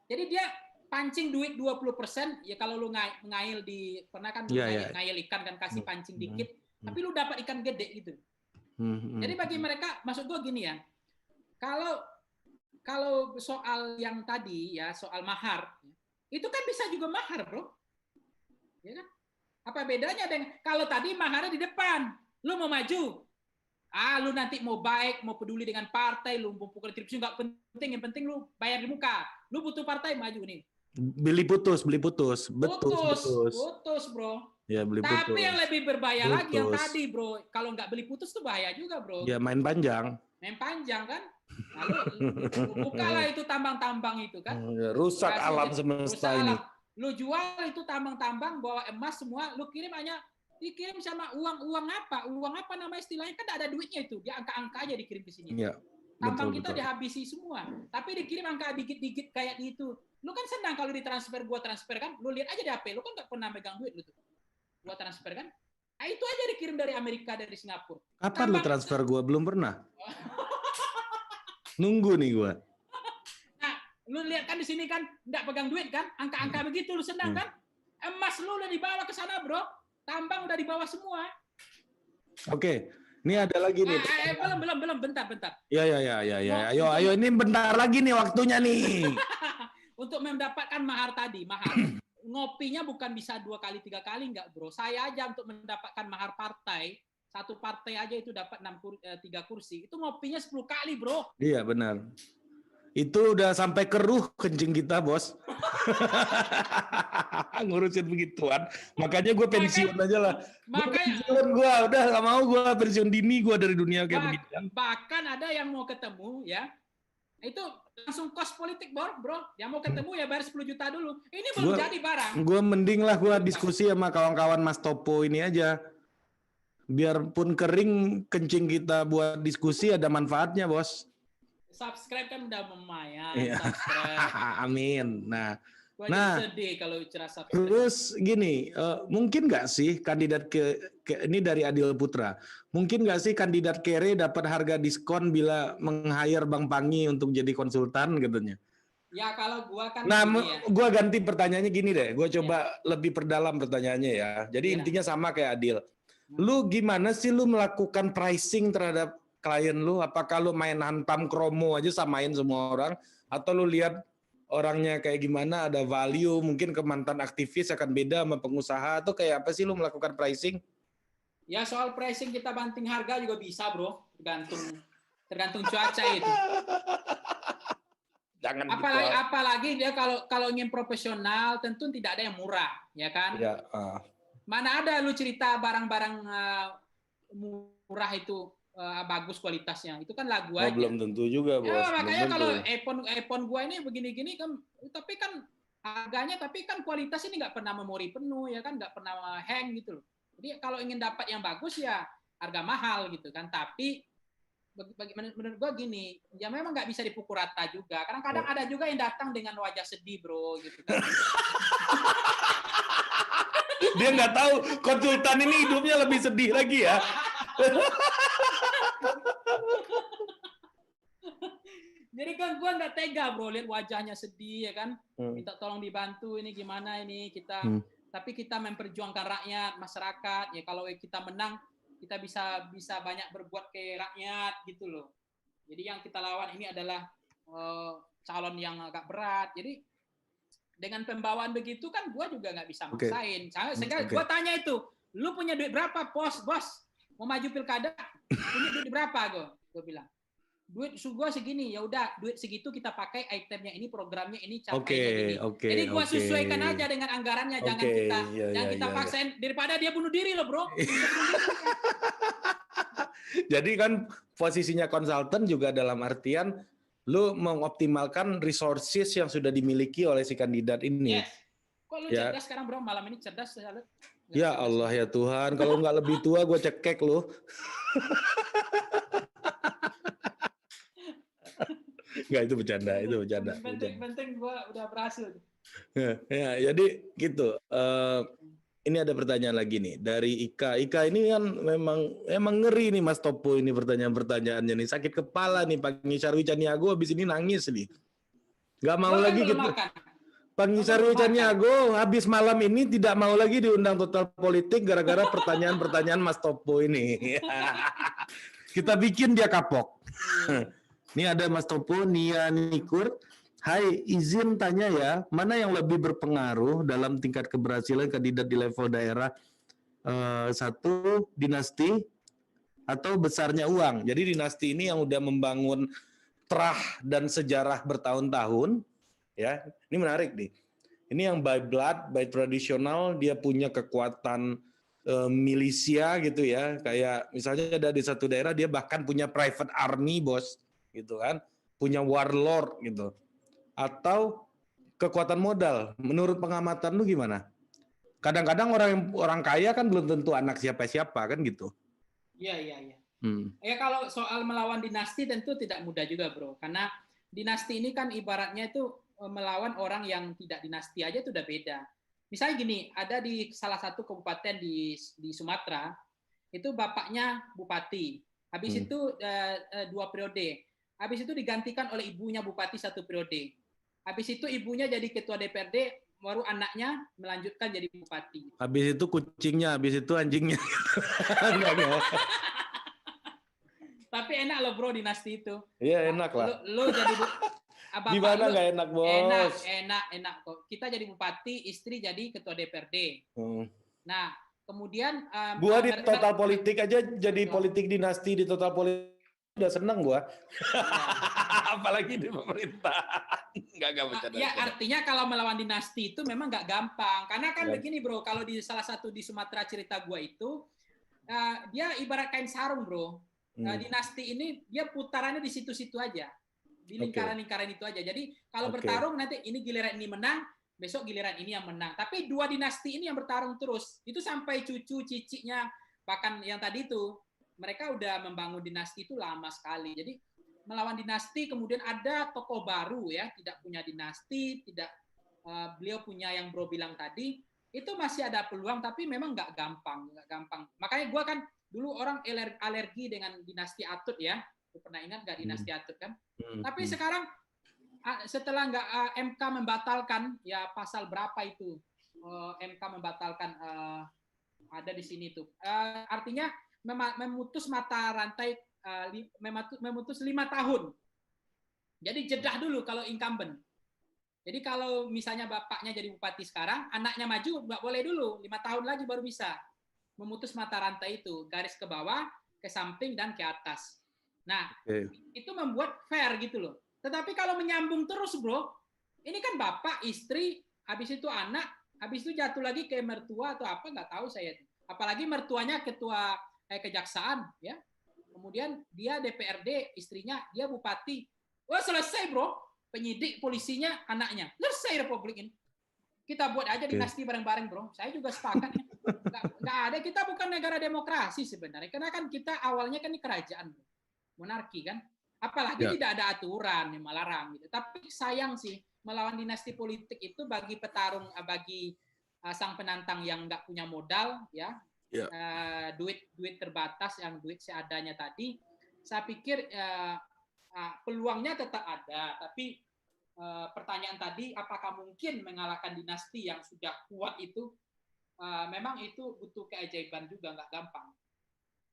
Jadi dia pancing duit 20%, ya kalau lu ngail pernah kan ngail ikan kan kasih pancing dikit, tapi lu dapat ikan gede gitu. Jadi bagi mereka, maksud gue gini ya, kalau soal yang tadi ya, soal mahar, itu kan bisa juga mahar bro. Ya kan? Apa bedanya dengan kalau tadi maharnya di depan, lu mau maju, lu nanti mau baik, mau peduli dengan partai, lu mau pukul tripsi nggak penting, yang penting lu bayar di muka. Lu butuh partai, maju nih. Beli putus. Putus bro. Ya, beli putus. Tapi yang lebih berbahaya lagi yang tadi bro, kalau nggak beli putus tuh bahaya juga bro. Ya main panjang kan. Lalu bukalah itu tambang-tambang itu kan. Rusak alam semesta ini. Lu jual itu tambang-tambang, bawa emas semua, lu dikirim sama uang apa nama istilahnya, kan ada duitnya itu, dia angka-angka aja dikirim ke sini. Ya, tambang kita dihabisi semua, tapi dikirim angka dikit-dikit kayak itu. Lu kan senang kalau ditransfer, gua transfer kan, lu lihat aja di HP, lu kan nggak pernah megang duit lu tuh. Gua transfer kan, nah itu aja dikirim dari Amerika, dari Singapura. Kapan lu transfer gua? Belum pernah. Nunggu nih gua. Lu lihat kan di sini kan nggak pegang duit kan, angka-angka begitu lu senang kan? Emas lu udah dibawa ke sana bro, tambang udah dibawa semua. Oke, ini ada lagi nih. Belum, bentar. Ya. Ayo, ini bentar lagi nih waktunya nih. Untuk mendapatkan mahar tadi, ngopinya bukan bisa 2 kali 3 kali nggak bro. Saya aja untuk mendapatkan mahar partai satu partai aja itu dapat 3 kursi. Itu ngopinya 10 kali, bro. Iya, benar. Itu udah sampai keruh kencing kita, bos. Ngurusin begituan. Makanya gue pensiun aja lah. Pensiun gue, udah gak mau gue pensiun dini gue dari dunia kayak begini. Bahkan ada yang mau ketemu, ya. Itu langsung kos politik, bro. Yang mau ketemu ya bayar 10 juta dulu. Ini belum jadi barang. Gue mending lah gue diskusi sama kawan-kawan Mas Topo ini aja. Biarpun kering kencing kita buat diskusi ada manfaatnya, bos. Subscribe kan udah lumayan. Iya. Amin. Nah, sedih kalau bicara subscribe. Terus gini, mungkin nggak sih kandidat ini dari Adil Putra, mungkin nggak sih kandidat Kere dapat harga diskon bila meng-hire Bang Pangi untuk jadi konsultan katanya? Ya kalau gua kan. Nah, gua ganti pertanyaannya gini deh, gua coba lebih perdalam pertanyaannya ya. Jadi intinya sama kayak Adil. Lu gimana sih lu melakukan pricing terhadap klien lu? Apakah lu main hantam kromo aja samain semua orang? Atau lu lihat orangnya kayak gimana, ada value, mungkin ke mantan aktivis akan beda sama pengusaha, atau kayak apa sih lu melakukan pricing? Ya soal pricing kita banting harga juga bisa, bro. Tergantung cuaca itu. Jangan apalagi dia kalau ingin profesional tentu tidak ada yang murah, ya kan? Ya, Mana ada lu cerita barang-barang murah itu bagus kualitasnya, itu kan lagu aja. Belum tentu juga, bos. Ya, makanya kalau iPhone gua ini begini-gini kan, tapi kan harganya, tapi kan kualitas ini nggak pernah memori penuh, ya kan, nggak pernah hang gitu loh. Jadi kalau ingin dapat yang bagus ya harga mahal gitu kan. Tapi menurut gua gini, ya memang nggak bisa dipukul rata juga. Kadang-kadang ada juga yang datang dengan wajah sedih, bro, gitu kan. Dia nggak tahu konsultan ini hidupnya lebih sedih lagi ya. Jadi kan gue nggak tega, bro, lihat wajahnya sedih, ya kan. Minta tolong dibantu, ini gimana ini kita. Tapi kita memperjuangkan rakyat, masyarakat. Ya kalau kita menang, kita bisa banyak berbuat ke rakyat gitu loh. Jadi yang kita lawan ini adalah calon yang agak berat. Jadi dengan pembawaan begitu kan gue juga nggak bisa maksain. Sehingga gue tanya itu, lu punya duit berapa, bos? Mau maju pilkada, punya duit berapa? Gue bilang, duit gue segini. Ya udah, duit segitu kita pakai itemnya ini, programnya ini, capainya ini. Jadi gue sesuaikan aja dengan anggarannya. Jangan kita paksain daripada dia bunuh diri loh, bro. Jadi kan posisinya konsultan juga dalam artian lu mengoptimalkan resources yang sudah dimiliki oleh si kandidat ini. Yes. Kok lu cerdas sekarang, bro? Malam ini cerdas. Ya Allah ya Tuhan, kalau nggak lebih tua gue cekek lu. Nggak, itu bercanda. Penting gue udah berhasil. Ya, jadi gitu. Ini ada pertanyaan lagi nih dari Ika. Ika ini kan memang ngeri nih Mas Topo, ini pertanyaannya nih. Sakit kepala nih Pangi Sarwi Caniago habis ini nangis nih. Gak mau lagi gitu. Pangi Sarwi Caniago habis malam ini tidak mau lagi diundang Total Politik gara-gara pertanyaan-pertanyaan Mas Topo ini. Kita bikin dia kapok. Ini ada Mas Topo, Nia Nikur. Hai, izin tanya ya, mana yang lebih berpengaruh dalam tingkat keberhasilan kandidat di level daerah? Satu, dinasti atau besarnya uang. Jadi dinasti ini yang udah membangun terah dan sejarah bertahun-tahun, ya. Ini menarik nih. Ini yang by blood, by tradisional, dia punya kekuatan milisia gitu ya. Kayak misalnya ada di satu daerah dia bahkan punya private army, bos, gitu kan. Punya warlord gitu. Atau kekuatan modal. Menurut pengamatan lu gimana? Kadang-kadang orang kaya kan belum tentu anak siapa-siapa kan gitu. Iya. Ya kalau soal melawan dinasti tentu tidak mudah juga, bro. Karena dinasti ini kan ibaratnya itu melawan orang yang tidak dinasti aja itu udah beda. Misalnya gini, ada di salah satu kabupaten di Sumatera, itu bapaknya bupati. Habis itu 2 periode. Habis itu digantikan oleh ibunya bupati 1 periode. Habis itu ibunya jadi ketua DPRD, baru anaknya melanjutkan jadi bupati. Habis itu kucingnya, habis itu anjingnya. Tapi enak loh, bro, dinasti itu. Iya, enak lah. Lo jadi gimana nggak enak, bos? Enak kok. Kita jadi bupati, istri jadi ketua DPRD. Nah, Kemudian gua di total politik aja jadi politik dinasti di total politik udah seneng gua. Apalagi di pemerintah. Enggak bercanda. Ya artinya kalau melawan dinasti itu memang nggak gampang. Karena kan begini bro, kalau di salah satu di Sumatera cerita gua itu dia ibarat kain sarung bro. Dinasti ini dia putarannya di situ-situ aja, di lingkaran-lingkaran itu aja. Jadi kalau bertarung nanti ini giliran ini menang, besok giliran ini yang menang. Tapi dua dinasti ini yang bertarung terus. Itu sampai cucu ciciknya, bahkan yang tadi itu mereka udah membangun dinasti itu lama sekali. Jadi melawan dinasti, kemudian ada tokoh baru ya, tidak punya dinasti, tidak beliau punya yang bro bilang tadi, itu masih ada peluang, tapi memang nggak gampang. Makanya gue kan dulu orang alergi dengan dinasti Atut ya. Lu pernah ingat nggak dinasti Atut kan? Tapi sekarang setelah MK membatalkan ya pasal berapa itu MK membatalkan ada di sini tuh artinya memutus mata rantai memutus 5 tahun. Jadi jedah dulu kalau incumbent. Jadi kalau misalnya bapaknya jadi bupati sekarang, anaknya maju nggak boleh dulu, 5 tahun lagi baru bisa memutus mata rantai itu, garis ke bawah, ke samping dan ke atas. Nah, itu membuat fair gitu loh. Tetapi kalau menyambung terus, bro, ini kan bapak, istri, habis itu anak, habis itu jatuh lagi ke mertua atau apa, nggak tahu saya. Apalagi mertuanya ketua kejaksaan, ya. Kemudian dia DPRD, istrinya, dia bupati. Wah, selesai, bro. Penyidik, polisinya, anaknya. Selesai republik ini. Kita buat aja dinasti bareng-bareng, bro. Saya juga sepakat. Nggak ada, kita bukan negara demokrasi sebenarnya. Karena kan kita awalnya kan ini kerajaan, bro. Monarki kan. Apalagi tidak ada aturan yang melarang gitu. Tapi sayang sih melawan dinasti politik itu bagi petarung, bagi sang penantang yang nggak punya modal ya, duit terbatas, yang duit seadanya tadi. Saya pikir peluangnya tetap ada. Tapi pertanyaan tadi, apakah mungkin mengalahkan dinasti yang sudah kuat itu? Memang itu butuh keajaiban juga, nggak gampang.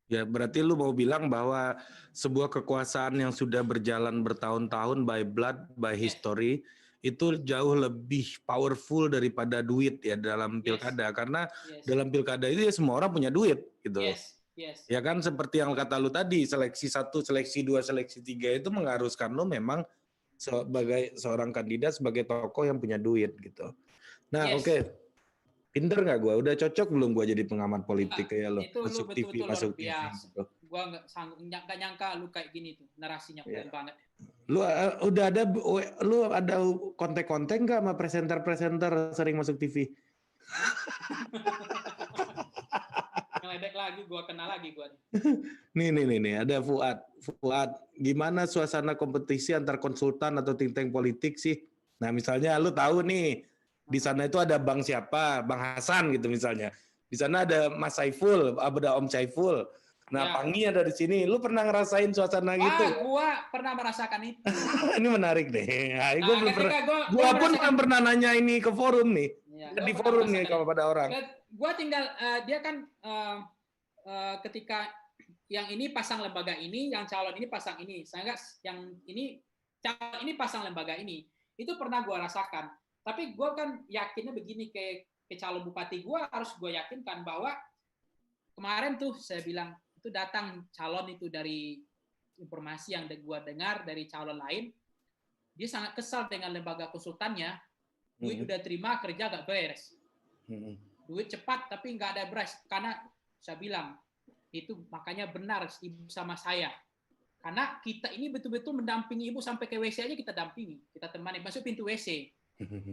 Ya, berarti lu mau bilang bahwa sebuah kekuasaan yang sudah berjalan bertahun-tahun by blood, by history, itu jauh lebih powerful daripada duit ya dalam pilkada. Karena dalam pilkada itu ya semua orang punya duit gitu. Ya kan seperti yang kata lu tadi, seleksi 1, seleksi 2, seleksi 3 itu mengharuskan lu memang sebagai seorang kandidat, sebagai tokoh yang punya duit gitu. Nah, oke. Pinter nggak gue? Udah cocok belum gue jadi pengamat politik kayak lo? Itu masuk lu betul-betul masuk luar biasa. Gitu. Gue nggak nyangka lu kayak gini tuh, narasinya keren banget. Lu ada kontak-kontak nggak sama presenter sering masuk TV? Ngeledek lagi, gue kenal lagi gue. Nih, ada Fuad. Fuad, gimana suasana kompetisi antar konsultan atau think tank politik sih? Nah, misalnya lu tahu nih, di sana itu ada Bang siapa, Bang Hasan gitu misalnya. Di sana ada Mas Saiful, ada Om Saiful. Nah, Pangi ada di sini. Lu pernah ngerasain suasana gitu? Gua pernah merasakan itu. Ini menarik deh. Gua pun pernah nanya ini ke forum nih. Di forum nih kepada orang. Gua tinggal dia kan ketika yang ini pasang lembaga ini, yang calon ini pasang ini. Saya yang ini calon ini pasang lembaga ini. Itu pernah gua rasakan. Tapi gue kan yakinnya begini, ke calon bupati gue harus gue yakinkan bahwa kemarin tuh saya bilang itu datang calon itu dari informasi yang gue dengar dari calon lain, dia sangat kesal dengan lembaga konsultannya, duit udah terima kerja gak beres, duit cepat tapi nggak ada beres. Karena saya bilang itu makanya benar ibu sama saya, karena kita ini betul-betul mendampingi ibu sampai ke WC aja kita dampingi, kita temani masuk pintu WC.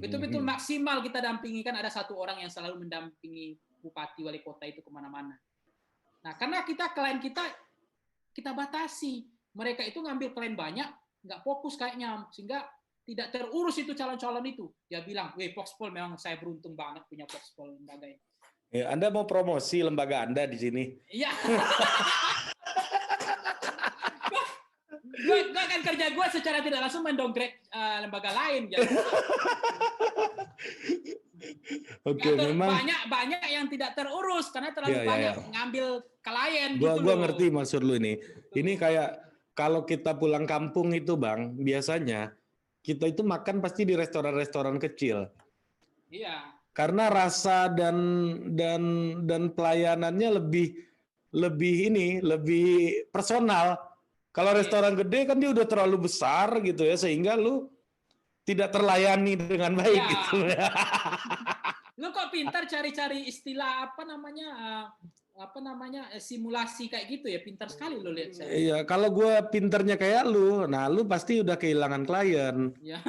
Betul-betul maksimal kita dampingi, kan ada satu orang yang selalu mendampingi bupati wali kota itu kemana-mana. Nah, karena klien kita batasi, mereka itu ngambil klien banyak, nggak fokus kayaknya, sehingga tidak terurus itu calon-calon itu. Dia bilang, Voxpol memang saya beruntung banget punya Voxpol lembaga ini. Ya, Anda mau promosi lembaga Anda di sini? Iya. Gue akan kerja gue secara tidak langsung mendongkrek lembaga lain. Gitu. Memang banyak yang tidak terurus karena terlalu banyak ngambil klien. Gua ngerti maksud lu ini. Ini kayak kalau kita pulang kampung itu Bang, biasanya kita itu makan pasti di restoran-restoran kecil. Iya. karena rasa dan pelayanannya lebih personal. Kalau restoran gede kan dia udah terlalu besar gitu ya, sehingga lu tidak terlayani dengan baik Ya. gitu. Lu kok pintar cari-cari istilah apa namanya simulasi kayak gitu ya, pintar sekali lu lihat saya. Iya, kalau gue pinternya kayak lu, nah lu pasti udah kehilangan klien. Ya.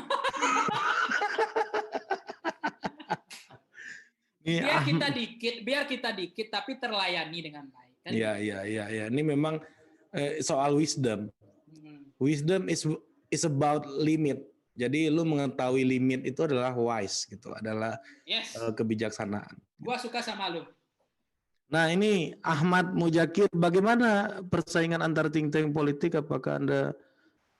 Biar kita dikit tapi terlayani dengan baik kan. Iya. Ini memang soal wisdom. Wisdom is about limit. Jadi lu mengetahui limit itu adalah wise gitu, adalah kebijaksanaan. Gua suka sama lu. Nah ini Ahmad Mujakir, bagaimana persaingan antar think tank politik? Apakah Anda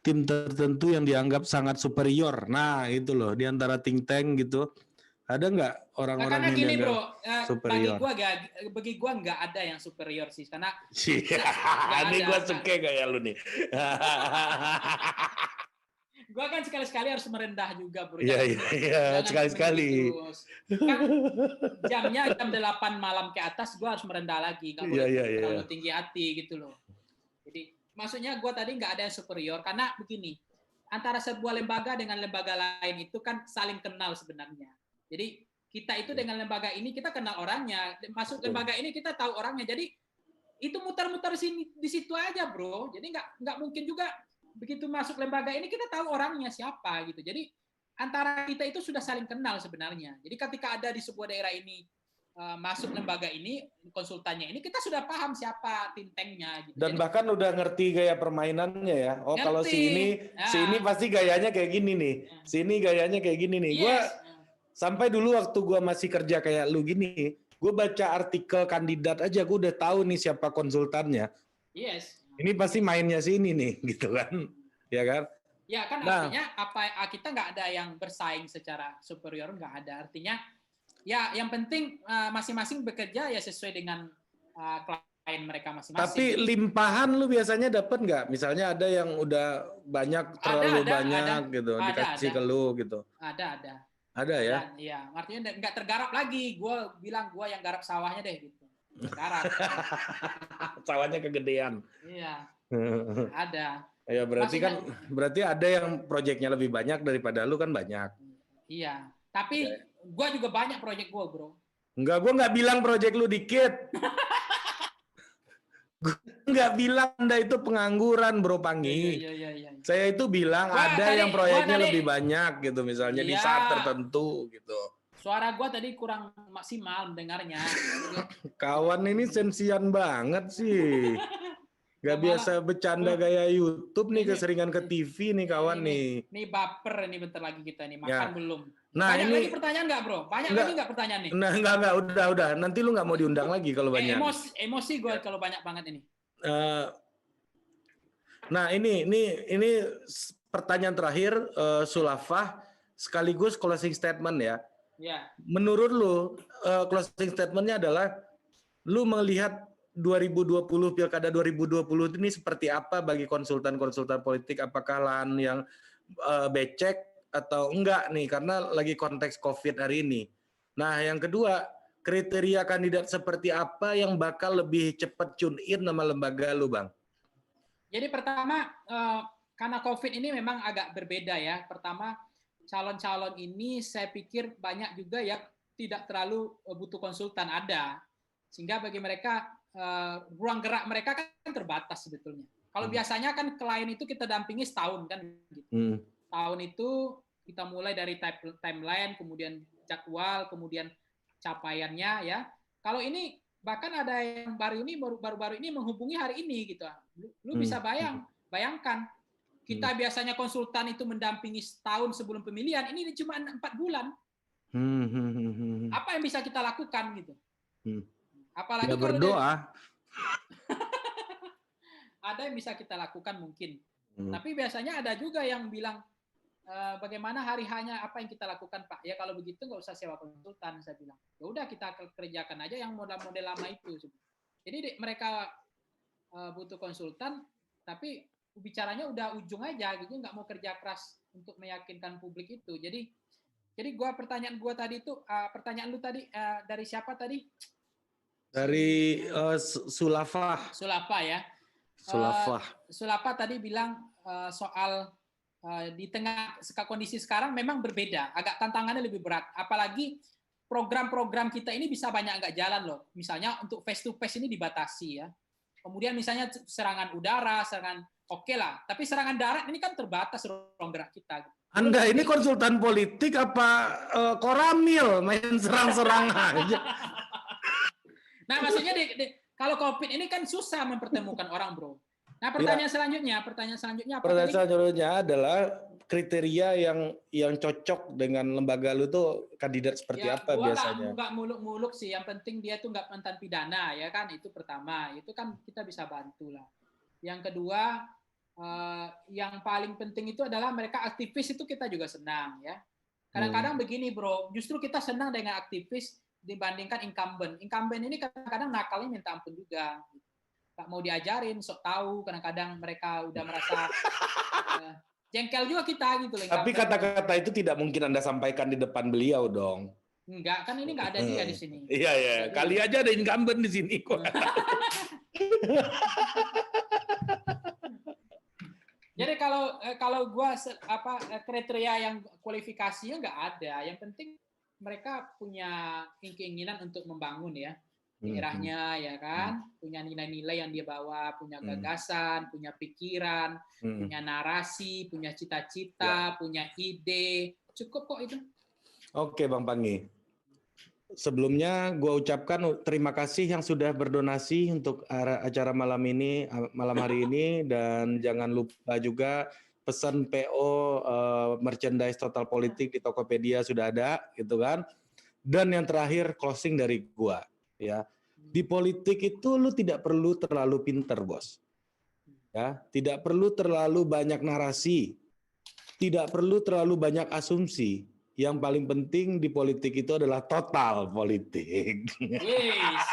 tim tertentu yang dianggap sangat superior? Nah itu loh, di antara think tank gitu, ada nggak orang-orang yang gini, dianggap superior? Bagi gua nggak ada yang superior sih, karena ini gua suka kayak lu nih. Gua kan sekali-sekali harus merendah juga, bro. Iya, sekali-sekali. Kan jamnya jam 8 malam ke atas, gua harus merendah lagi. Nggak boleh terlalu tinggi hati gitu loh. Jadi maksudnya gua tadi nggak ada yang superior, karena begini, antara sebuah lembaga dengan lembaga lain itu kan saling kenal sebenarnya. Jadi kita itu dengan lembaga ini kita kenal orangnya, masuk lembaga ini kita tahu orangnya. Jadi itu muter-muter di situ aja, bro. Jadi nggak mungkin juga begitu masuk lembaga ini kita tahu orangnya siapa gitu. Jadi antara kita itu sudah saling kenal sebenarnya. Jadi ketika ada di sebuah daerah ini masuk lembaga ini, konsultannya ini, kita sudah paham siapa think tank-nya gitu. Dan bahkan udah ngerti gaya permainannya ya. Oh, ngerti. Kalau si ini pasti gayanya kayak gini nih. Si ini gayanya kayak gini nih. Gua sampai dulu waktu gua masih kerja kayak lu gini, gue baca artikel kandidat aja gue udah tahu nih siapa konsultannya. Ini pasti mainnya sini nih, gitu kan? Ya kan? Ya kan, artinya kita nggak ada yang bersaing secara superior, nggak ada. Artinya ya yang penting masing-masing bekerja ya sesuai dengan klien mereka masing-masing. Tapi limpahan lu biasanya dapat nggak? Misalnya ada yang udah terlalu banyak gitu, dikasih ke lu gitu. Ada ya? Iya, artinya nggak tergarap lagi. Gue bilang gue yang garap sawahnya deh gitu. Garap. Sawahnya kegedean. Iya. Ada. Ya berarti ada yang proyeknya lebih banyak daripada lu kan banyak. Iya. Tapi gue juga banyak proyek gue, bro. Enggak, gue nggak bilang proyek lu dikit. Gue nggak bilang Anda itu pengangguran, Bro Pangi. Iya. Saya itu bilang yang proyeknya lebih banyak gitu, misalnya di saat tertentu gitu. Suara gue tadi kurang maksimal mendengarnya. Kawan ini sensian banget sih. Gak biasa bercanda gaya YouTube nih, keseringan ke TV nih kawan nih. Ini baper nih, bentar lagi kita nih makan belum. Nah, banyak lagi pertanyaan nggak, bro? Lagi nggak pertanyaan nih? Nah, enggak, udah. Nanti lu nggak mau diundang lagi kalau banyak. Emosi gue kalau banyak banget ini. Nah, ini pertanyaan terakhir, Sulafah, sekaligus closing statement ya. Menurut lu, closing statementnya adalah, lu melihat 2020 Pilkada 2020 ini seperti apa bagi konsultan-konsultan politik? Apakah lahan yang becek atau enggak nih, karena lagi konteks COVID hari ini. Nah, yang kedua, kriteria kandidat seperti apa yang bakal lebih cepat tune in nama lembaga lu, Bang? Jadi pertama, karena COVID ini memang agak berbeda ya. Pertama, calon-calon ini saya pikir banyak juga yang tidak terlalu butuh konsultan, ada. Sehingga bagi mereka, ruang gerak mereka kan terbatas sebetulnya. Kalau biasanya kan klien itu kita dampingi setahun kan. Gitu. Tahun itu kita mulai dari timeline, kemudian jadwal, kemudian capaiannya ya. Kalau ini bahkan ada yang baru-baru ini menghubungi hari ini gitu. Lu bisa bayangkan kita biasanya konsultan itu mendampingi setahun sebelum pemilihan, ini cuma 4 bulan. Apa yang bisa kita lakukan gitu? Apalagi kalau berdoa. Ada yang bisa kita lakukan mungkin. Tapi biasanya ada juga yang bilang, bagaimana hari hanya apa yang kita lakukan, Pak? Ya kalau begitu nggak usah sewa konsultan, saya bilang. Ya udah kita kerjakan aja yang model-model lama itu. Jadi mereka butuh konsultan, tapi bicaranya udah ujung aja gitu, nggak mau kerja keras untuk meyakinkan publik itu. Jadi Jadi pertanyaan gua tadi itu, pertanyaan lu tadi dari siapa tadi? Dari Sulafah. Sulafah ya. Sulafah tadi bilang soal di tengah kondisi sekarang memang berbeda, agak tantangannya lebih berat. Apalagi program-program kita ini bisa banyak nggak jalan loh. Misalnya untuk face to face ini dibatasi ya. Kemudian misalnya serangan udara, serangan oke lah. Tapi serangan darat ini kan terbatas ruang gerak kita. Anda ini konsultan politik apa koramil main serang-serang aja? Nah, maksudnya kalau COVID ini kan susah mempertemukan orang, bro. Nah, pertanyaan selanjutnya apa? Pertanyaan selanjutnya adalah kriteria yang cocok dengan lembaga lu tuh kandidat seperti apa biasanya? Nggak muluk-muluk sih. Yang penting dia tuh nggak mantan pidana, ya kan? Itu pertama. Itu kan kita bisa bantu lah. Yang kedua, yang paling penting itu adalah mereka aktivis, itu kita juga senang, ya. Kadang-kadang begini, bro. Justru kita senang dengan aktivis dibandingkan incumbent. Incumbent ini kadang-kadang nakalnya minta ampun juga. Gak mau diajarin, sok tahu. Kadang-kadang mereka udah merasa jengkel juga kita gitu. Tapi kata-kata itu tidak mungkin Anda sampaikan di depan beliau dong. Enggak, kan ini nggak ada dia di sini. Iya, ya. Kali aja ada incumbent di sini kok. Jadi kalau gua kriteria yang kualifikasinya nggak ada. Yang penting mereka punya keinginan untuk membangun ya daerahnya, ya kan, punya nilai-nilai yang dia bawa, punya gagasan, punya pikiran, punya narasi, punya cita-cita, punya ide, cukup kok itu. Oke, Bang Panggi. Sebelumnya gue ucapkan terima kasih yang sudah berdonasi untuk acara malam hari ini, dan jangan lupa juga pesan PO merchandise Total Politik di Tokopedia sudah ada, gitu kan. Dan yang terakhir closing dari gua, ya. Di politik itu lu tidak perlu terlalu pinter, bos. Ya, tidak perlu terlalu banyak narasi. Tidak perlu terlalu banyak asumsi. Yang paling penting di politik itu adalah total politik. Yes.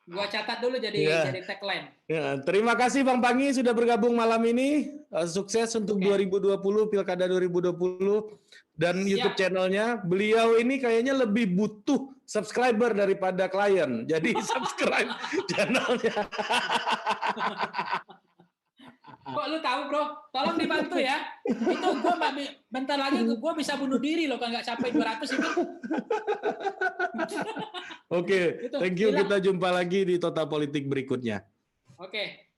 Gua catat dulu jadi tagline. Ya, terima kasih Bang Panggi sudah bergabung malam ini. Sukses untuk 2020, Pilkada 2020 dan YouTube channelnya. Beliau ini kayaknya lebih butuh subscriber daripada klien. Jadi subscribe channelnya. Kok lu tahu, bro? Tolong dibantu ya. Itu gue bentar lagi gue bisa bunuh diri loh kalau nggak capai 200 itu. Oke, thank you. Kita jumpa lagi di Total Politik berikutnya. Oke.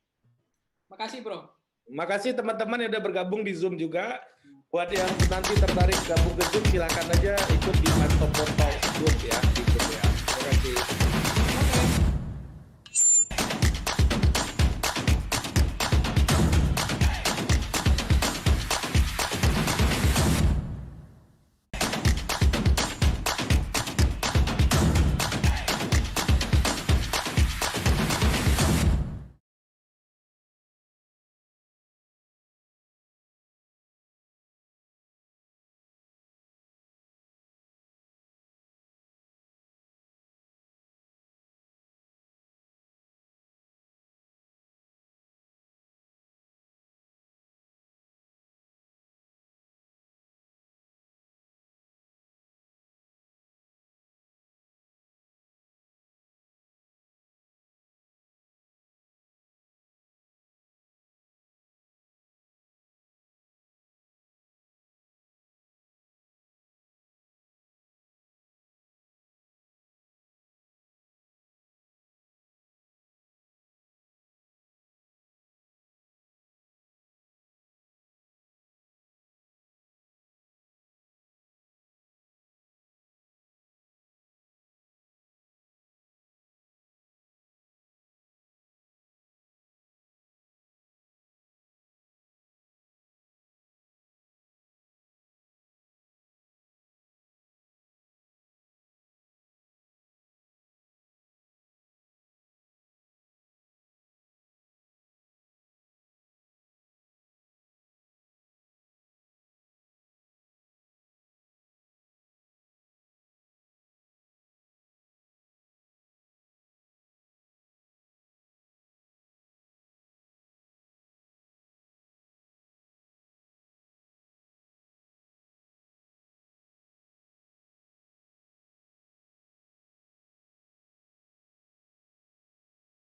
Makasih, bro. Makasih teman-teman yang udah bergabung di Zoom juga. Buat yang nanti tertarik gabung ke Zoom, silakan aja ikut di Mantap Portal Zoom ya. Terima kasih.